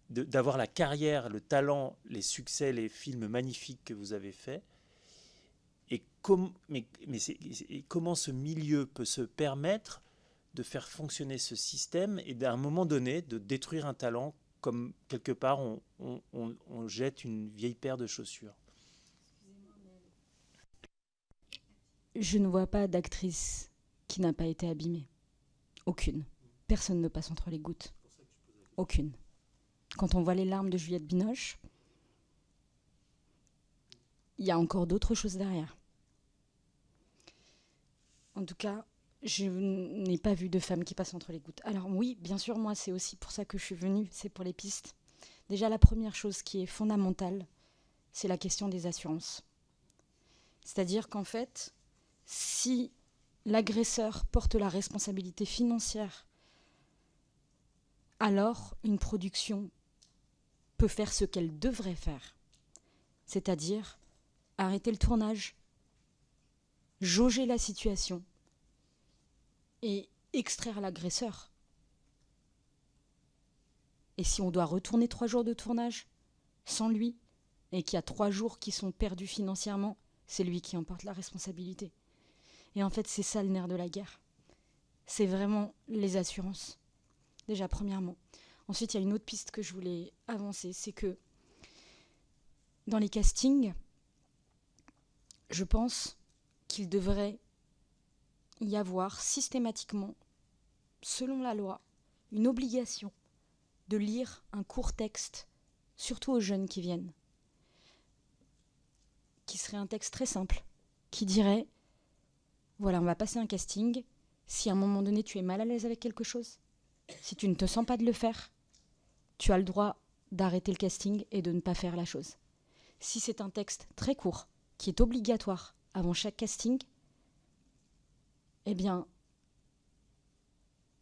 d'avoir la carrière, le talent, les succès, les films magnifiques que vous avez faits? Et comment ce milieu peut se permettre de faire fonctionner ce système et à un moment donné de détruire un talent comme quelque part on jette une vieille paire de chaussures? Je ne vois pas d'actrice qui n'a pas été abîmée. Aucune. Personne ne passe entre les gouttes. Aucune. Quand on voit les larmes de Juliette Binoche, il y a encore d'autres choses derrière. En tout cas, je n'ai pas vu de femmes qui passent entre les gouttes. Alors oui, bien sûr, moi, c'est aussi pour ça que je suis venue, c'est pour les pistes. Déjà, la première chose qui est fondamentale, c'est la question des assurances. C'est-à-dire qu'en fait, si l'agresseur porte la responsabilité financière, alors une production peut faire ce qu'elle devrait faire, c'est-à-dire arrêter le tournage, jauger la situation et extraire l'agresseur. Et si on doit retourner 3 jours de tournage sans lui, et qu'il y a 3 jours qui sont perdus financièrement, c'est lui qui en porte la responsabilité. Et en fait, c'est ça le nerf de la guerre. C'est vraiment les assurances. Déjà, premièrement. Ensuite, il y a une autre piste que je voulais avancer, c'est que dans les castings, je pense qu'il devrait y avoir systématiquement, selon la loi, une obligation de lire un court texte, surtout aux jeunes qui viennent, qui serait un texte très simple, qui dirait, voilà, on va passer un casting, si à un moment donné tu es mal à l'aise avec quelque chose, si tu ne te sens pas de le faire, tu as le droit d'arrêter le casting et de ne pas faire la chose. Si c'est un texte très court, qui est obligatoire avant chaque casting, eh bien,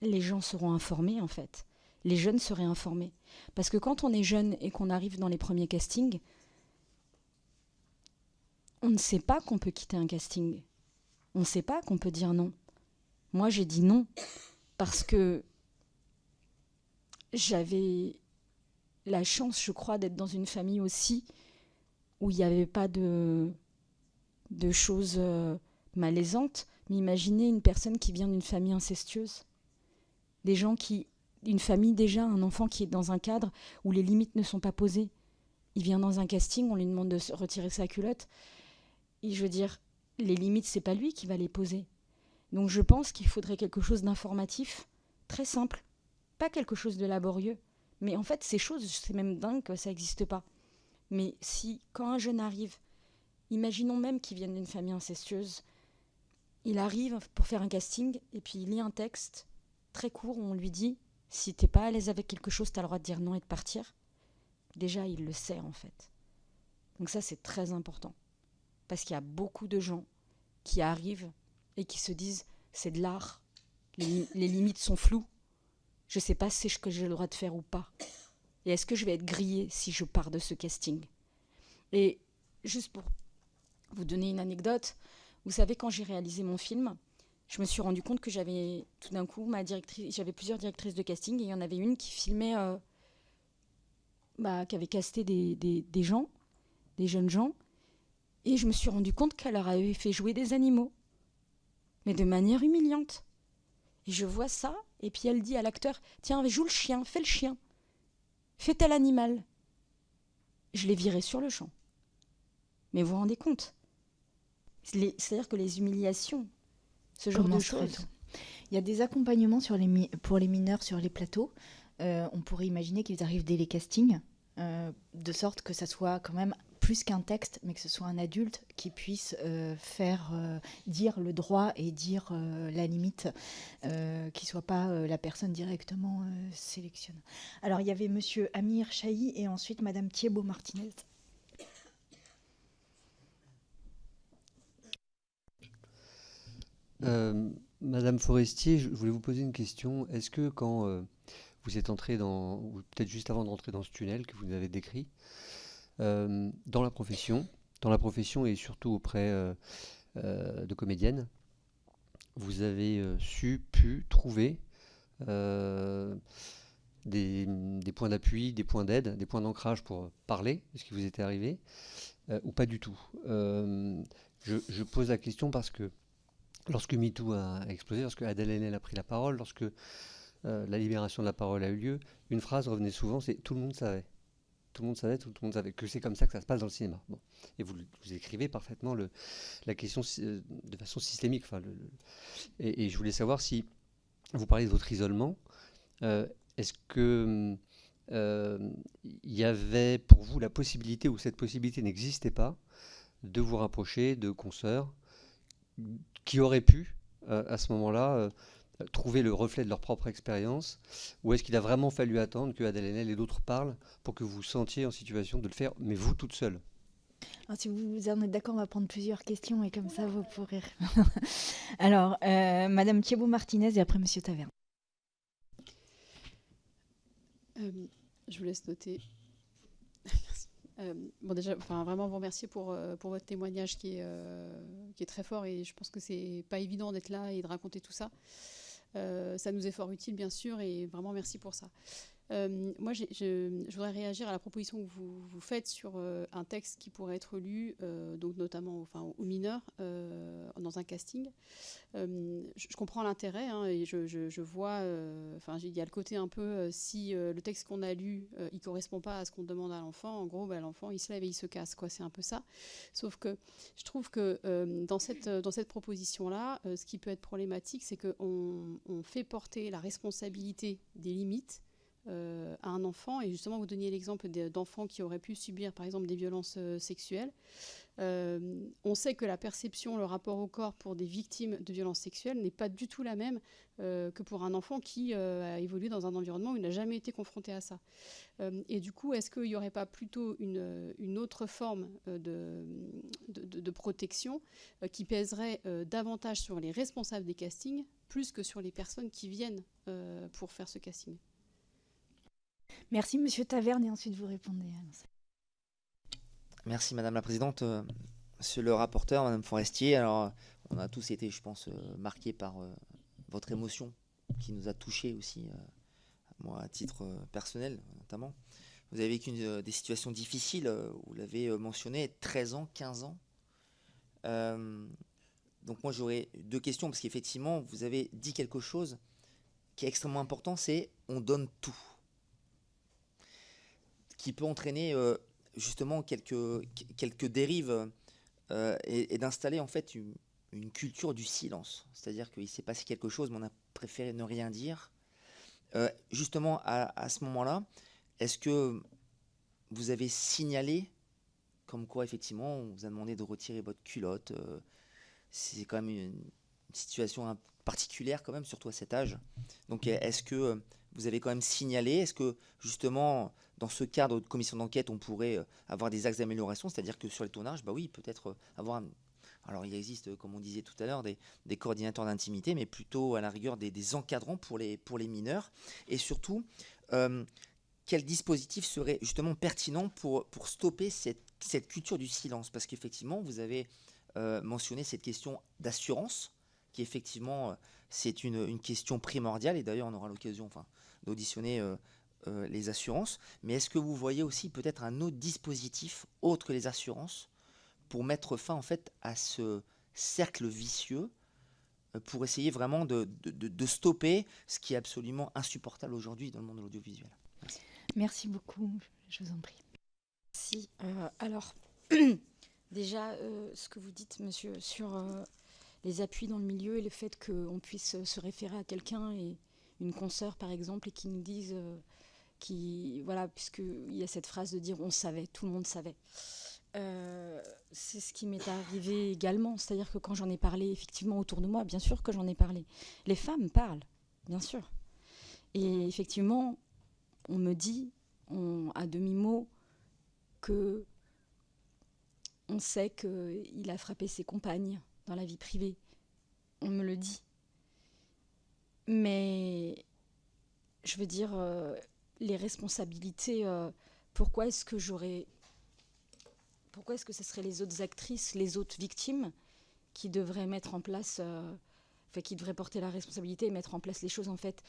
les gens seront informés en fait. Les jeunes seraient informés. Parce que quand on est jeune et qu'on arrive dans les premiers castings, on ne sait pas qu'on peut quitter un casting. On ne sait pas qu'on peut dire non. Moi, j'ai dit non parce que j'avais la chance, je crois, d'être dans une famille aussi où il n'y avait pas de choses malaisantes. Mais imaginez une personne qui vient d'une famille incestueuse. Une famille déjà, un enfant qui est dans un cadre où les limites ne sont pas posées. Il vient dans un casting, on lui demande de retirer sa culotte. Et je veux dire, les limites, c'est pas lui qui va les poser. Donc je pense qu'il faudrait quelque chose d'informatif, très simple, pas quelque chose de laborieux. Mais en fait, ces choses, c'est même dingue que ça n'existe pas. Mais si, quand un jeune arrive, imaginons même qu'il vienne d'une famille incestueuse, il arrive pour faire un casting et puis il lit un texte très court où on lui dit « Si t'es pas à l'aise avec quelque chose, t'as le droit de dire non et de partir ». Déjà, il le sait en fait. Donc ça, c'est très important. Parce qu'il y a beaucoup de gens qui arrivent et qui se disent « C'est de l'art, les limites sont floues, je sais pas si c'est ce que j'ai le droit de faire ou pas. Et est-ce que je vais être grillée si je pars de ce casting ?» Et juste pour vous donner une anecdote, vous savez, quand j'ai réalisé mon film, je me suis rendu compte que j'avais tout d'un coup j'avais plusieurs directrices de casting et il y en avait une qui filmait, qui avait casté des gens, des jeunes gens, et je me suis rendu compte qu'elle leur avait fait jouer des animaux, mais de manière humiliante. Et je vois ça, et puis elle dit à l'acteur « Tiens, joue le chien, fais le chien, fais tel animal ». Je l'ai viré sur le champ. Mais vous vous rendez compte ? C'est-à-dire que les humiliations, ce genre de choses. Il y a des accompagnements pour les mineurs sur les plateaux. On pourrait imaginer qu'ils arrivent dès les castings, de sorte que ça soit quand même plus qu'un texte, mais que ce soit un adulte qui puisse faire dire le droit et dire la limite, qui ne soit pas la personne directement sélectionne. Alors il y avait monsieur Amir Chahi et ensuite madame Thiebaud-Martinez. Madame Forestier, je voulais vous poser une question. Est-ce que quand vous êtes entrée ou peut-être juste avant d'entrer dans ce tunnel que vous nous avez décrit, dans la profession et surtout auprès de comédiennes, vous avez pu trouver des points d'appui, des points d'aide, des points d'ancrage pour parler de ce qui vous était arrivé, ou pas du tout? Je pose la question parce que lorsque MeToo a explosé, lorsque Adèle Haenel a pris la parole, lorsque la libération de la parole a eu lieu, une phrase revenait souvent, c'est « tout le monde savait ». Tout le monde savait que c'est comme ça que ça se passe dans le cinéma. Bon. Et vous écrivez parfaitement la question de façon systémique. Et je voulais savoir si vous parlez de votre isolement. Est-ce que il y avait pour vous la possibilité, ou cette possibilité n'existait pas, de vous rapprocher de consoeurs qui auraient pu, à ce moment-là, trouver le reflet de leur propre expérience, ou est-ce qu'il a vraiment fallu attendre que Adèle Haenel et d'autres parlent pour que vous vous sentiez en situation de le faire, mais vous toute seule? Alors, si vous en êtes d'accord, on va prendre plusieurs questions et comme ça, vous pourrez... Alors, Madame Thibault-Martinez et après Monsieur Taverne. Je vous laisse noter. Merci. Bon, déjà, vraiment vous remercier pour votre témoignage qui est très fort, et je pense que c'est pas évident d'être là et de raconter tout ça. Ça nous est fort utile, bien sûr, et vraiment merci pour ça. Moi, je voudrais réagir à la proposition que vous faites sur un texte qui pourrait être lu, donc notamment aux mineurs, dans un casting. Je comprends l'intérêt, hein, et je vois, il y a le côté un peu, si le texte qu'on a lu, il correspond pas à ce qu'on demande à l'enfant, en gros, l'enfant, il se lève et il se casse, quoi. C'est un peu ça. Sauf que je trouve que dans cette proposition-là, ce qui peut être problématique, c'est qu'on fait porter la responsabilité des limites à un enfant, et justement vous donniez l'exemple d'enfants qui auraient pu subir par exemple des violences sexuelles. On sait que la perception, le rapport au corps pour des victimes de violences sexuelles n'est pas du tout la même que pour un enfant qui a évolué dans un environnement où il n'a jamais été confronté à ça. Et du coup, est-ce qu'il n'y aurait pas plutôt une autre forme de protection qui pèserait davantage sur les responsables des castings plus que sur les personnes qui viennent pour faire ce casting? Merci, Monsieur Taverne, et ensuite vous répondez. Merci, Madame la Présidente. Monsieur le rapporteur, Madame Forestier, alors on a tous été, je pense, marqués par votre émotion qui nous a touchés aussi, moi à titre personnel notamment. Vous avez vécu des situations difficiles, vous l'avez mentionné, 13 ans, 15 ans. Donc moi j'aurais deux questions, parce qu'effectivement vous avez dit quelque chose qui est extrêmement important, c'est on donne tout, qui peut entraîner justement quelques dérives et d'installer en fait une culture du silence. C'est-à-dire qu'il s'est passé quelque chose, mais on a préféré ne rien dire. Justement, à ce moment-là, est-ce que vous avez signalé comme quoi, effectivement, on vous a demandé de retirer votre culotte? C'est quand même une situation particulière, quand même, surtout à cet âge. Donc, est-ce que vous avez quand même signalé? Est-ce que, justement, dans ce cadre de commission d'enquête, on pourrait avoir des axes d'amélioration? C'est-à-dire que sur les tournages, bah oui, peut-être avoir... Alors, il existe, comme on disait tout à l'heure, des coordinateurs d'intimité, mais plutôt, à la rigueur, des encadrants pour les mineurs. Et surtout, quel dispositif serait justement pertinent pour stopper cette culture du silence? Parce qu'effectivement, vous avez mentionné cette question d'assurance, qui effectivement, c'est une question primordiale. Et d'ailleurs, on aura l'occasion d'auditionner les assurances. Mais est-ce que vous voyez aussi peut-être un autre dispositif, autre que les assurances, pour mettre fin en fait à ce cercle vicieux, pour essayer vraiment de stopper ce qui est absolument insupportable aujourd'hui dans le monde de l'audiovisuel? Merci. Merci beaucoup, je vous en prie. Si, alors, déjà, ce que vous dites, monsieur, sur les appuis dans le milieu et le fait qu'on puisse se référer à quelqu'un, et une consoeur par exemple, et qui nous dise, voilà, puisqu'il y a cette phrase de dire on savait, tout le monde savait. C'est ce qui m'est arrivé également, c'est-à-dire que quand j'en ai parlé effectivement autour de moi, bien sûr que j'en ai parlé. Les femmes parlent, bien sûr. Et effectivement, on me dit, à demi-mot, que on sait qu'il a frappé ses compagnes dans la vie privée. On me le dit. Mais, je veux dire, les responsabilités, pourquoi est-ce que ce serait les autres actrices, les autres victimes qui devraient mettre en place, qui devraient porter la responsabilité et mettre en place les choses, en fait?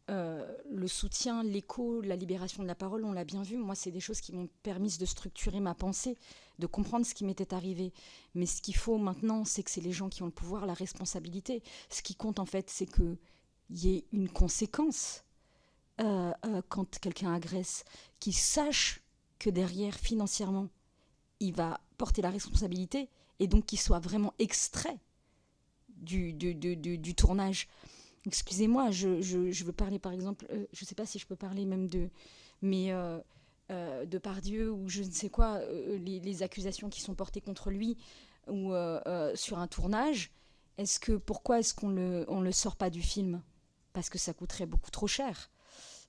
Le soutien, l'écho, la libération de la parole, on l'a bien vu. Moi, c'est des choses qui m'ont permis de structurer ma pensée, de comprendre ce qui m'était arrivé. Mais ce qu'il faut maintenant, c'est que c'est les gens qui ont le pouvoir, la responsabilité. Ce qui compte, en fait, c'est qu'il y ait une conséquence quand quelqu'un agresse, qu'il sache que derrière, financièrement, il va porter la responsabilité, et donc qu'il soit vraiment extrait du tournage. Excusez-moi, je veux parler par exemple, je ne sais pas si je peux parler même de Depardieu ou je ne sais quoi, les accusations qui sont portées contre lui ou sur un tournage. Pourquoi est-ce qu'on le sort pas du film? Parce que ça coûterait beaucoup trop cher.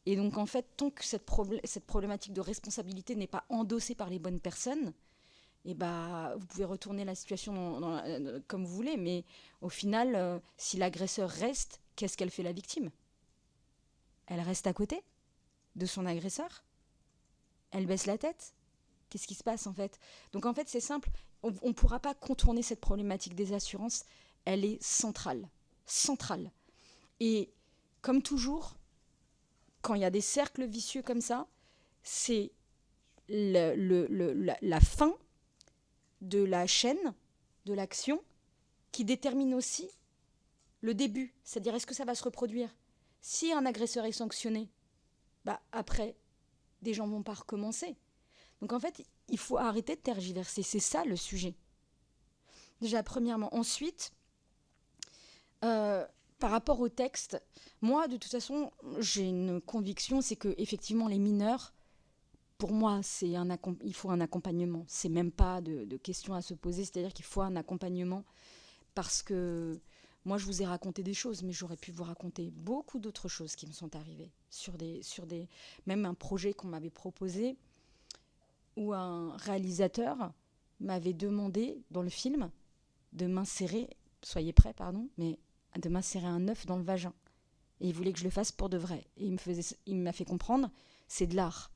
Et donc en fait, tant que cette problématique de responsabilité n'est pas endossée par les bonnes personnes, et vous pouvez retourner la situation comme vous voulez, mais au final, si l'agresseur reste, qu'est-ce qu'elle fait la victime? Elle reste à côté de son agresseur? Elle baisse la tête? Qu'est-ce qui se passe en fait? Donc en fait, c'est simple, on ne pourra pas contourner cette problématique des assurances, elle est centrale. Centrale. Et comme toujours, quand il y a des cercles vicieux comme ça, c'est la fin de la chaîne, de l'action, qui détermine aussi le début. C'est-à-dire, est-ce que ça va se reproduire? Si un agresseur est sanctionné, après, des gens ne vont pas recommencer. Donc en fait, il faut arrêter de tergiverser. C'est ça le sujet. Déjà, premièrement. Ensuite, par rapport au texte, moi, de toute façon, j'ai une conviction, c'est que effectivement, les mineurs, pour moi, il faut un accompagnement. C'est même pas de question à se poser, c'est-à-dire qu'il faut un accompagnement parce que moi, je vous ai raconté des choses, mais j'aurais pu vous raconter beaucoup d'autres choses qui me sont arrivées même un projet qu'on m'avait proposé où un réalisateur m'avait demandé dans le film de m'insérer, soyez prêts, pardon, mais de m'insérer un œuf dans le vagin. Et il voulait que je le fasse pour de vrai. Et il m'a fait comprendre, c'est de l'art.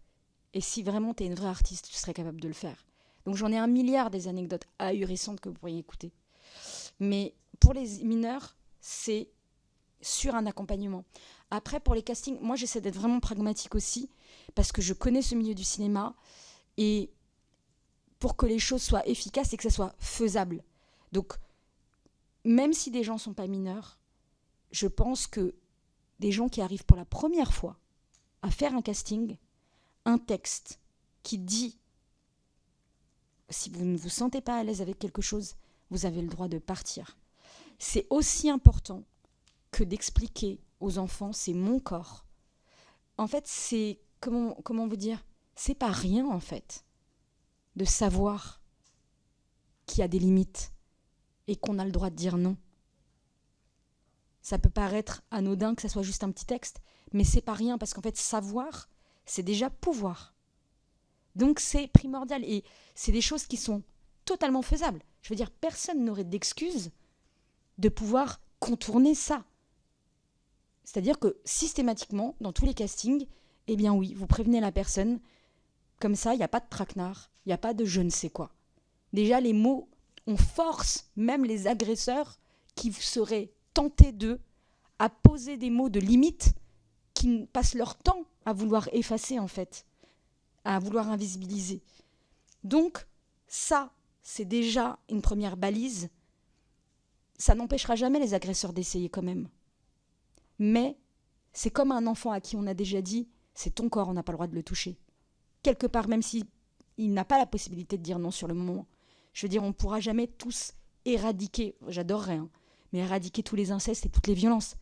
Et si vraiment tu es une vraie artiste, tu serais capable de le faire. Donc j'en ai 1 milliard des anecdotes ahurissantes que vous pourriez écouter. Mais pour les mineurs, c'est sur un accompagnement. Après, pour les castings, moi j'essaie d'être vraiment pragmatique aussi, parce que je connais ce milieu du cinéma, et pour que les choses soient efficaces et que ça soit faisable. Donc, même si des gens ne sont pas mineurs, je pense que des gens qui arrivent pour la première fois à faire un casting, un texte qui dit si vous ne vous sentez pas à l'aise avec quelque chose, vous avez le droit de partir. C'est aussi important que d'expliquer aux enfants, c'est mon corps. En fait, c'est, comment vous dire, c'est pas rien en fait, de savoir qu'il y a des limites et qu'on a le droit de dire non. Ça peut paraître anodin que ça soit juste un petit texte, mais c'est pas rien parce qu'en fait, savoir, c'est déjà pouvoir. Donc c'est primordial et c'est des choses qui sont totalement faisables. Je veux dire, personne n'aurait d'excuse de pouvoir contourner ça. C'est-à-dire que systématiquement, dans tous les castings, eh bien oui, vous prévenez la personne, comme ça, il n'y a pas de traquenard, il n'y a pas de je ne sais quoi. Déjà, les mots, on force même les agresseurs qui seraient tentés d'eux à poser des mots de limite qui passent leur temps à vouloir effacer en fait, à vouloir invisibiliser. Donc, ça, c'est déjà une première balise. Ça n'empêchera jamais les agresseurs d'essayer quand même. Mais c'est comme un enfant à qui on a déjà dit « c'est ton corps, on n'a pas le droit de le toucher ». Quelque part, même s'il n'a pas la possibilité de dire non sur le moment. Je veux dire, on ne pourra jamais tous éradiquer, j'adorerais, mais éradiquer tous les incestes et toutes les violences.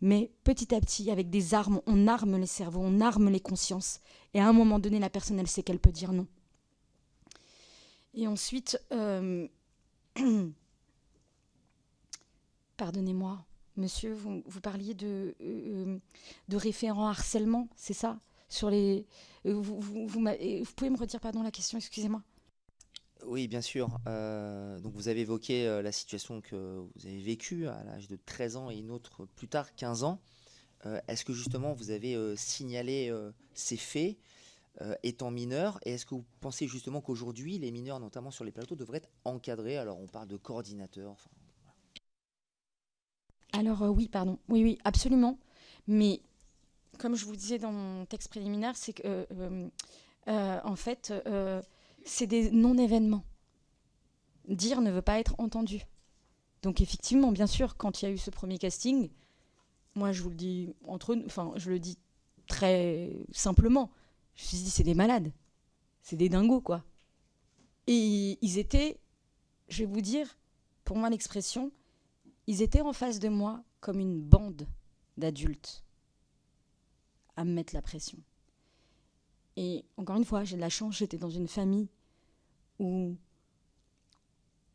Mais petit à petit, avec des armes, on arme les cerveaux, on arme les consciences. Et à un moment donné, la personne, elle sait qu'elle peut dire non. Et ensuite, pardonnez-moi, monsieur, vous parliez de référents harcèlement, c'est ça sur les, vous pouvez me redire pardon la question, excusez-moi. Oui, bien sûr. Donc vous avez évoqué la situation que vous avez vécue à l'âge de 13 ans et une autre plus tard, 15 ans. Est-ce que justement vous avez signalé ces faits étant mineurs, et est-ce que vous pensez justement qu'aujourd'hui les mineurs, notamment sur les plateaux, devraient être encadrés? Alors on parle de coordinateurs. Alors oui, pardon. Oui, absolument. Mais comme je vous disais dans mon texte préliminaire, c'est que en fait, c'est des non-événements. Dire ne veut pas être entendu. Donc effectivement, bien sûr, quand il y a eu ce premier casting, moi je vous le dis je le dis très simplement. Je me suis dit, c'est des malades. C'est des dingos, quoi. Et ils étaient, je vais vous dire, pour moi l'expression, ils étaient en face de moi comme une bande d'adultes à me mettre la pression. Et encore une fois, j'ai de la chance, j'étais dans une famille où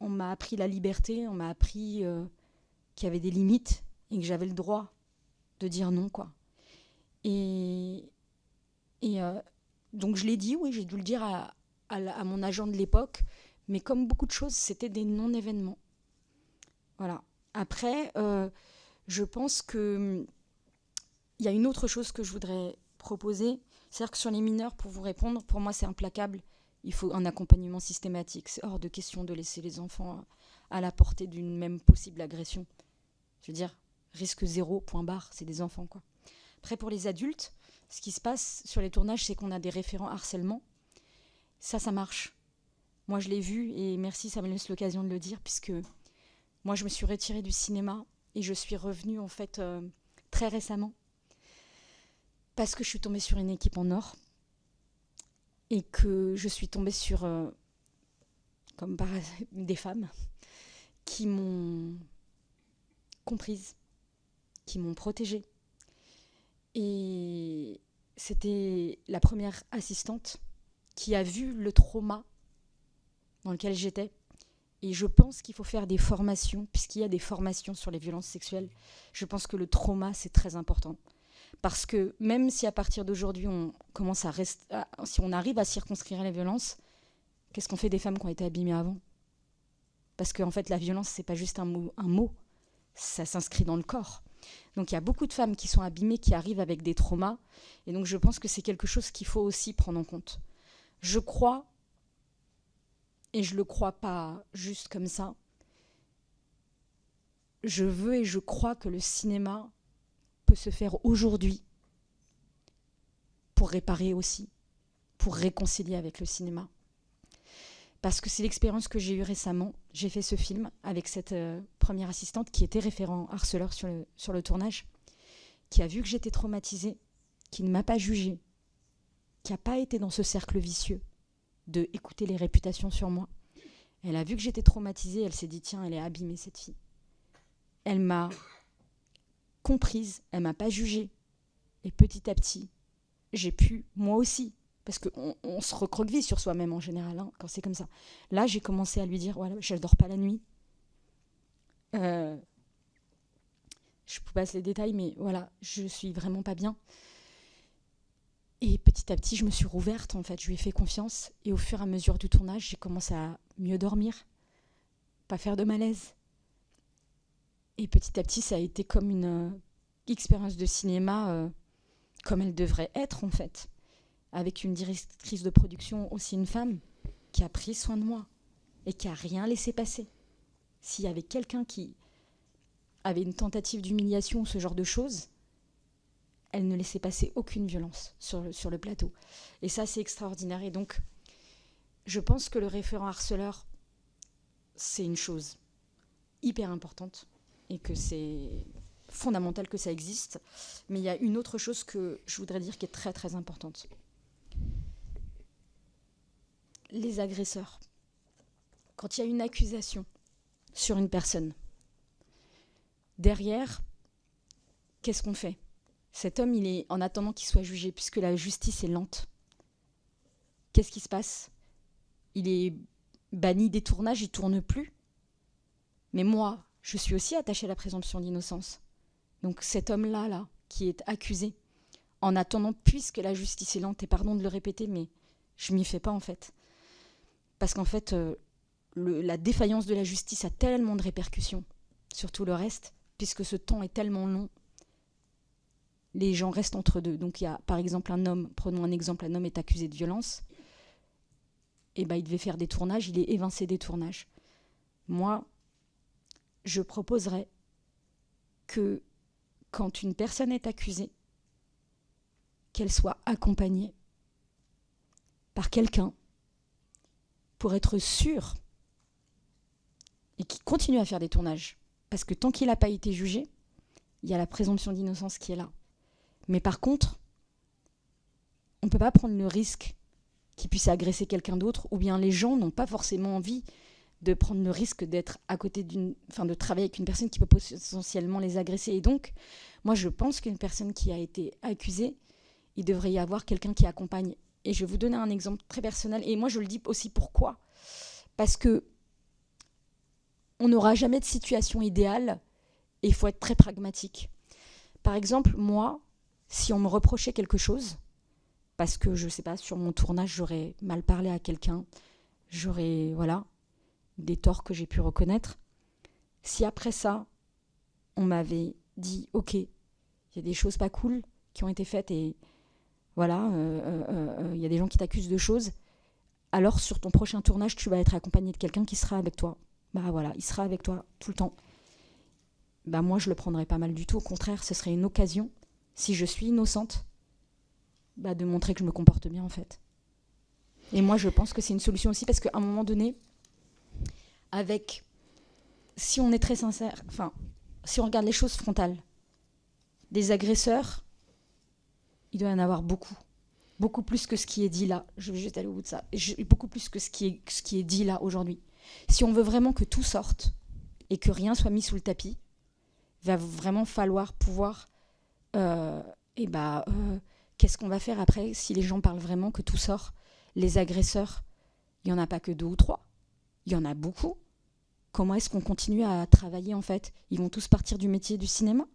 on m'a appris la liberté, on m'a appris qu'il y avait des limites et que j'avais le droit de dire non, quoi. Et donc je l'ai dit, oui, j'ai dû le dire à mon agent de l'époque, Mais comme beaucoup de choses, c'était des non-événements. Voilà. Après, je pense qu'il y a une autre chose que je voudrais proposer. C'est-à-dire que sur les mineurs, pour vous répondre, pour moi, c'est implacable. Il faut un accompagnement systématique. C'est hors de question de laisser les enfants à la portée d'une même possible agression. Je veux dire, risque 0, point barre, c'est des enfants, quoi. Après, pour les adultes, ce qui se passe sur les tournages, c'est qu'on a des référents harcèlement. Ça marche. Moi, je l'ai vu, et merci, ça me laisse l'occasion de le dire, puisque moi, je me suis retirée du cinéma, et je suis revenue, en fait, très récemment, parce que je suis tombée sur une équipe en or, et que je suis tombée sur, comme par des femmes, qui m'ont comprise, qui m'ont protégée. Et c'était la première assistante qui a vu le trauma dans lequel j'étais. Et je pense qu'il faut faire des formations, puisqu'il y a des formations sur les violences sexuelles. Je pense que le trauma, c'est très important. Parce que même si à partir d'aujourd'hui, on commence si on arrive à circonscrire les violences, qu'est-ce qu'on fait des femmes qui ont été abîmées avant ? Parce qu'en fait, la violence, c'est pas juste un mot, ça s'inscrit dans le corps. Donc il y a beaucoup de femmes qui sont abîmées, qui arrivent avec des traumas. Et donc je pense que c'est quelque chose qu'il faut aussi prendre en compte. Je crois, et je le crois pas juste comme ça, je veux et je crois que le cinéma peut se faire aujourd'hui pour réparer aussi, pour réconcilier avec le cinéma. Parce que c'est l'expérience que j'ai eue récemment. J'ai fait ce film avec cette première assistante qui était référent harceleur sur le tournage, qui a vu que j'étais traumatisée, qui ne m'a pas jugée, qui n'a pas été dans ce cercle vicieux de écouter les réputations sur moi. Elle a vu que j'étais traumatisée, elle s'est dit, tiens, elle est abîmée, cette fille. Elle m'a comprise, elle ne m'a pas jugée. Et petit à petit, j'ai pu, moi aussi, parce qu'on se recroqueville sur soi-même en général, hein, quand c'est comme ça. Là, j'ai commencé à lui dire, voilà, je ne dors pas la nuit. Je vous passe les détails, mais voilà, je suis vraiment pas bien. Et petit à petit, je me suis rouverte, en fait. Je lui ai fait confiance. Et au fur et à mesure du tournage, j'ai commencé à mieux dormir, pas faire de malaise. Et petit à petit, ça a été comme une expérience de cinéma comme elle devrait être, en fait. Avec une directrice de production, aussi une femme, qui a pris soin de moi et qui n'a rien laissé passer. S'il y avait quelqu'un qui avait une tentative d'humiliation ou ce genre de choses, elle ne laissait passer aucune violence sur le plateau. Et ça, c'est extraordinaire. Et donc, je pense que le référent harceleur, c'est une chose hyper importante et que c'est fondamental que ça existe. Mais il y a une autre chose que je voudrais dire qui est très, très importante. Les agresseurs. Quand il y a une accusation sur une personne, derrière, qu'est-ce qu'on fait ? Cet homme, il est en attendant qu'il soit jugé, puisque la justice est lente. Qu'est-ce qui se passe ? Il est banni des tournages, il ne tourne plus. Mais moi, je suis aussi attachée à la présomption d'innocence. Donc cet homme-là, qui est accusé, en attendant, puisque la justice est lente, et pardon de le répéter, mais je ne m'y fais pas en fait. Parce qu'en fait, la défaillance de la justice a tellement de répercussions sur tout le reste, puisque ce temps est tellement long. Les gens restent entre deux. Donc il y a par exemple un homme, prenons un exemple, un homme est accusé de violence, et il devait faire des tournages, il est évincé des tournages. Moi, je proposerais que quand une personne est accusée, qu'elle soit accompagnée par quelqu'un pour être sûre et qui continue à faire des tournages. Parce que tant qu'il n'a pas été jugé, il y a la présomption d'innocence qui est là. Mais par contre, on ne peut pas prendre le risque qu'il puisse agresser quelqu'un d'autre, ou bien les gens n'ont pas forcément envie de prendre le risque d'être à côté de travailler avec une personne qui peut potentiellement les agresser. Et donc, moi, je pense qu'une personne qui a été accusée, il devrait y avoir quelqu'un qui accompagne. Et je vais vous donner un exemple très personnel. Et moi, je le dis aussi pourquoi. Parce que on n'aura jamais de situation idéale et il faut être très pragmatique. Par exemple, moi, si on me reprochait quelque chose, parce que, je ne sais pas, sur mon tournage, j'aurais mal parlé à quelqu'un, j'aurais, des torts que j'ai pu reconnaître. Si après ça, on m'avait dit « Ok, il y a des choses pas cool qui ont été faites et voilà, il y a des gens qui t'accusent de choses, alors sur ton prochain tournage, tu vas être accompagné de quelqu'un qui sera avec toi. » Bah voilà, il sera avec toi tout le temps. Bah moi, je le prendrais pas mal du tout. Au contraire, ce serait une occasion, si je suis innocente, bah de montrer que je me comporte bien en fait. Et moi, je pense que c'est une solution aussi parce qu'à un moment donné, si on est très sincère, enfin, si on regarde les choses frontales, des agresseurs, il doit y en avoir beaucoup. Beaucoup plus que ce qui est dit là. Je vais juste aller au bout de ça. Beaucoup plus que ce qui est dit là aujourd'hui. Si on veut vraiment que tout sorte et que rien soit mis sous le tapis, il va vraiment falloir pouvoir... qu'est-ce qu'on va faire après si les gens parlent vraiment que tout sort? Les agresseurs, il n'y en a pas que 2 ou 3. Il y en a beaucoup. Comment est-ce qu'on continue à travailler en fait? Ils vont tous partir du métier du cinéma?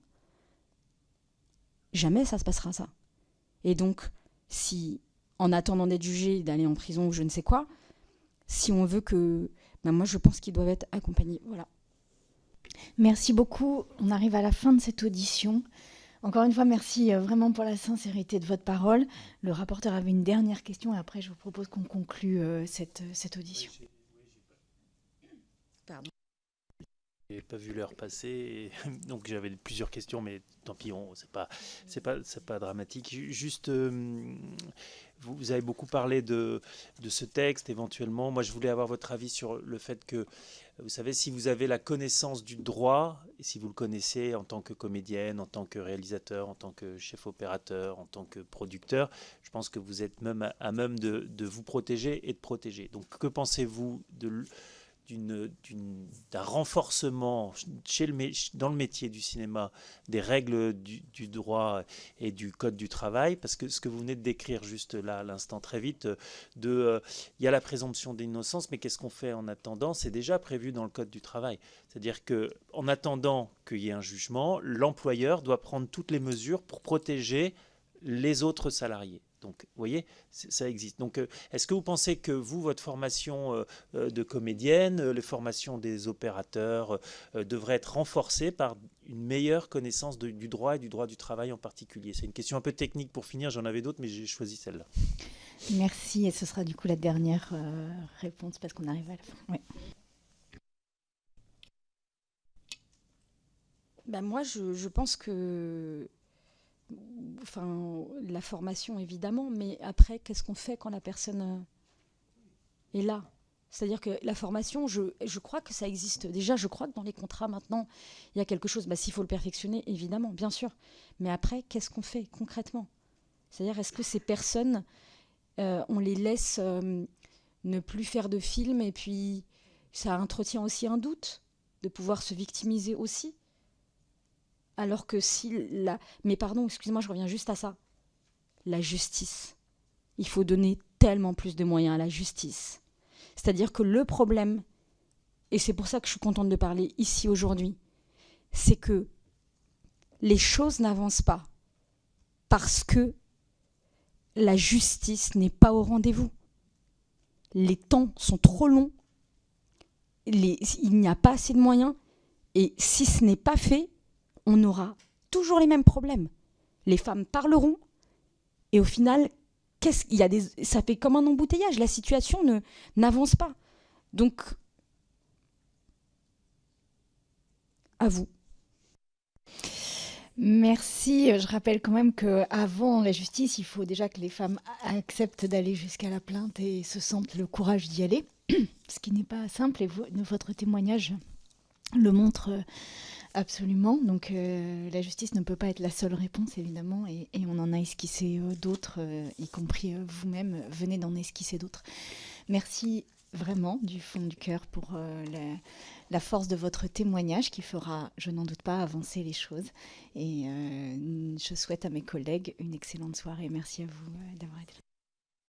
Jamais ça se passera ça. Et donc, si, en attendant d'être jugé, d'aller en prison ou je ne sais quoi, si on veut que... moi, je pense qu'ils doivent être accompagnés. Voilà. Merci beaucoup. On arrive à la fin de cette audition. Encore une fois, merci vraiment pour la sincérité de votre parole. Le rapporteur avait une dernière question et après, je vous propose qu'on conclue cette audition. Pardon. Je n'ai pas vu l'heure passer, donc j'avais plusieurs questions, mais tant pis, c'est pas dramatique. Juste, vous avez beaucoup parlé de ce texte, éventuellement. Moi, je voulais avoir votre avis sur le fait que, vous savez, si vous avez la connaissance du droit, et si vous le connaissez en tant que comédienne, en tant que réalisateur, en tant que chef opérateur, en tant que producteur, je pense que vous êtes même à même de vous protéger et de protéger. Donc, que pensez-vous d'un renforcement dans le métier du cinéma des règles du droit et du code du travail, parce que ce que vous venez de décrire juste là à l'instant très vite, il y a la présomption d'innocence, mais qu'est-ce qu'on fait en attendant? C'est déjà prévu dans le code du travail. C'est-à-dire qu'en attendant qu'il y ait un jugement, l'employeur doit prendre toutes les mesures pour protéger les autres salariés. Donc, vous voyez, ça existe. Donc, est-ce que vous pensez que vous, votre formation de comédienne, les formations des opérateurs devraient être renforcées par une meilleure connaissance du droit et du droit du travail en particulier? C'est une question un peu technique pour finir, j'en avais d'autres, mais j'ai choisi celle-là. Merci, et ce sera du coup la dernière réponse parce qu'on arrive à la fin. Oui. Moi, je pense que... Enfin, la formation évidemment, mais après, qu'est-ce qu'on fait quand la personne est là? C'est-à-dire que la formation, je crois que ça existe. Déjà, je crois que dans les contrats maintenant, il y a quelque chose. S'il faut le perfectionner, évidemment, bien sûr. Mais après, qu'est-ce qu'on fait concrètement? C'est-à-dire, est-ce que ces personnes, on les laisse ne plus faire de films et puis ça entretient aussi un doute de pouvoir se victimiser aussi? Alors que mais pardon, excusez-moi, je reviens juste à ça. La justice. Il faut donner tellement plus de moyens à la justice. C'est-à-dire que le problème, et c'est pour ça que je suis contente de parler ici aujourd'hui, c'est que les choses n'avancent pas parce que la justice n'est pas au rendez-vous. Les temps sont trop longs, il n'y a pas assez de moyens, et si ce n'est pas fait, on aura toujours les mêmes problèmes. Les femmes parleront et au final, ça fait comme un embouteillage. La situation n'avance pas. Donc, à vous. Merci. Je rappelle quand même qu'avant la justice, il faut déjà que les femmes acceptent d'aller jusqu'à la plainte et se sentent le courage d'y aller, ce qui n'est pas simple. Et votre témoignage le montre absolument. Donc la justice ne peut pas être la seule réponse, évidemment, et on en a esquissé d'autres, y compris vous-même, venez d'en esquisser d'autres. Merci vraiment du fond du cœur pour la force de votre témoignage qui fera, je n'en doute pas, avancer les choses. Et je souhaite à mes collègues une excellente soirée. Merci à vous d'avoir été là.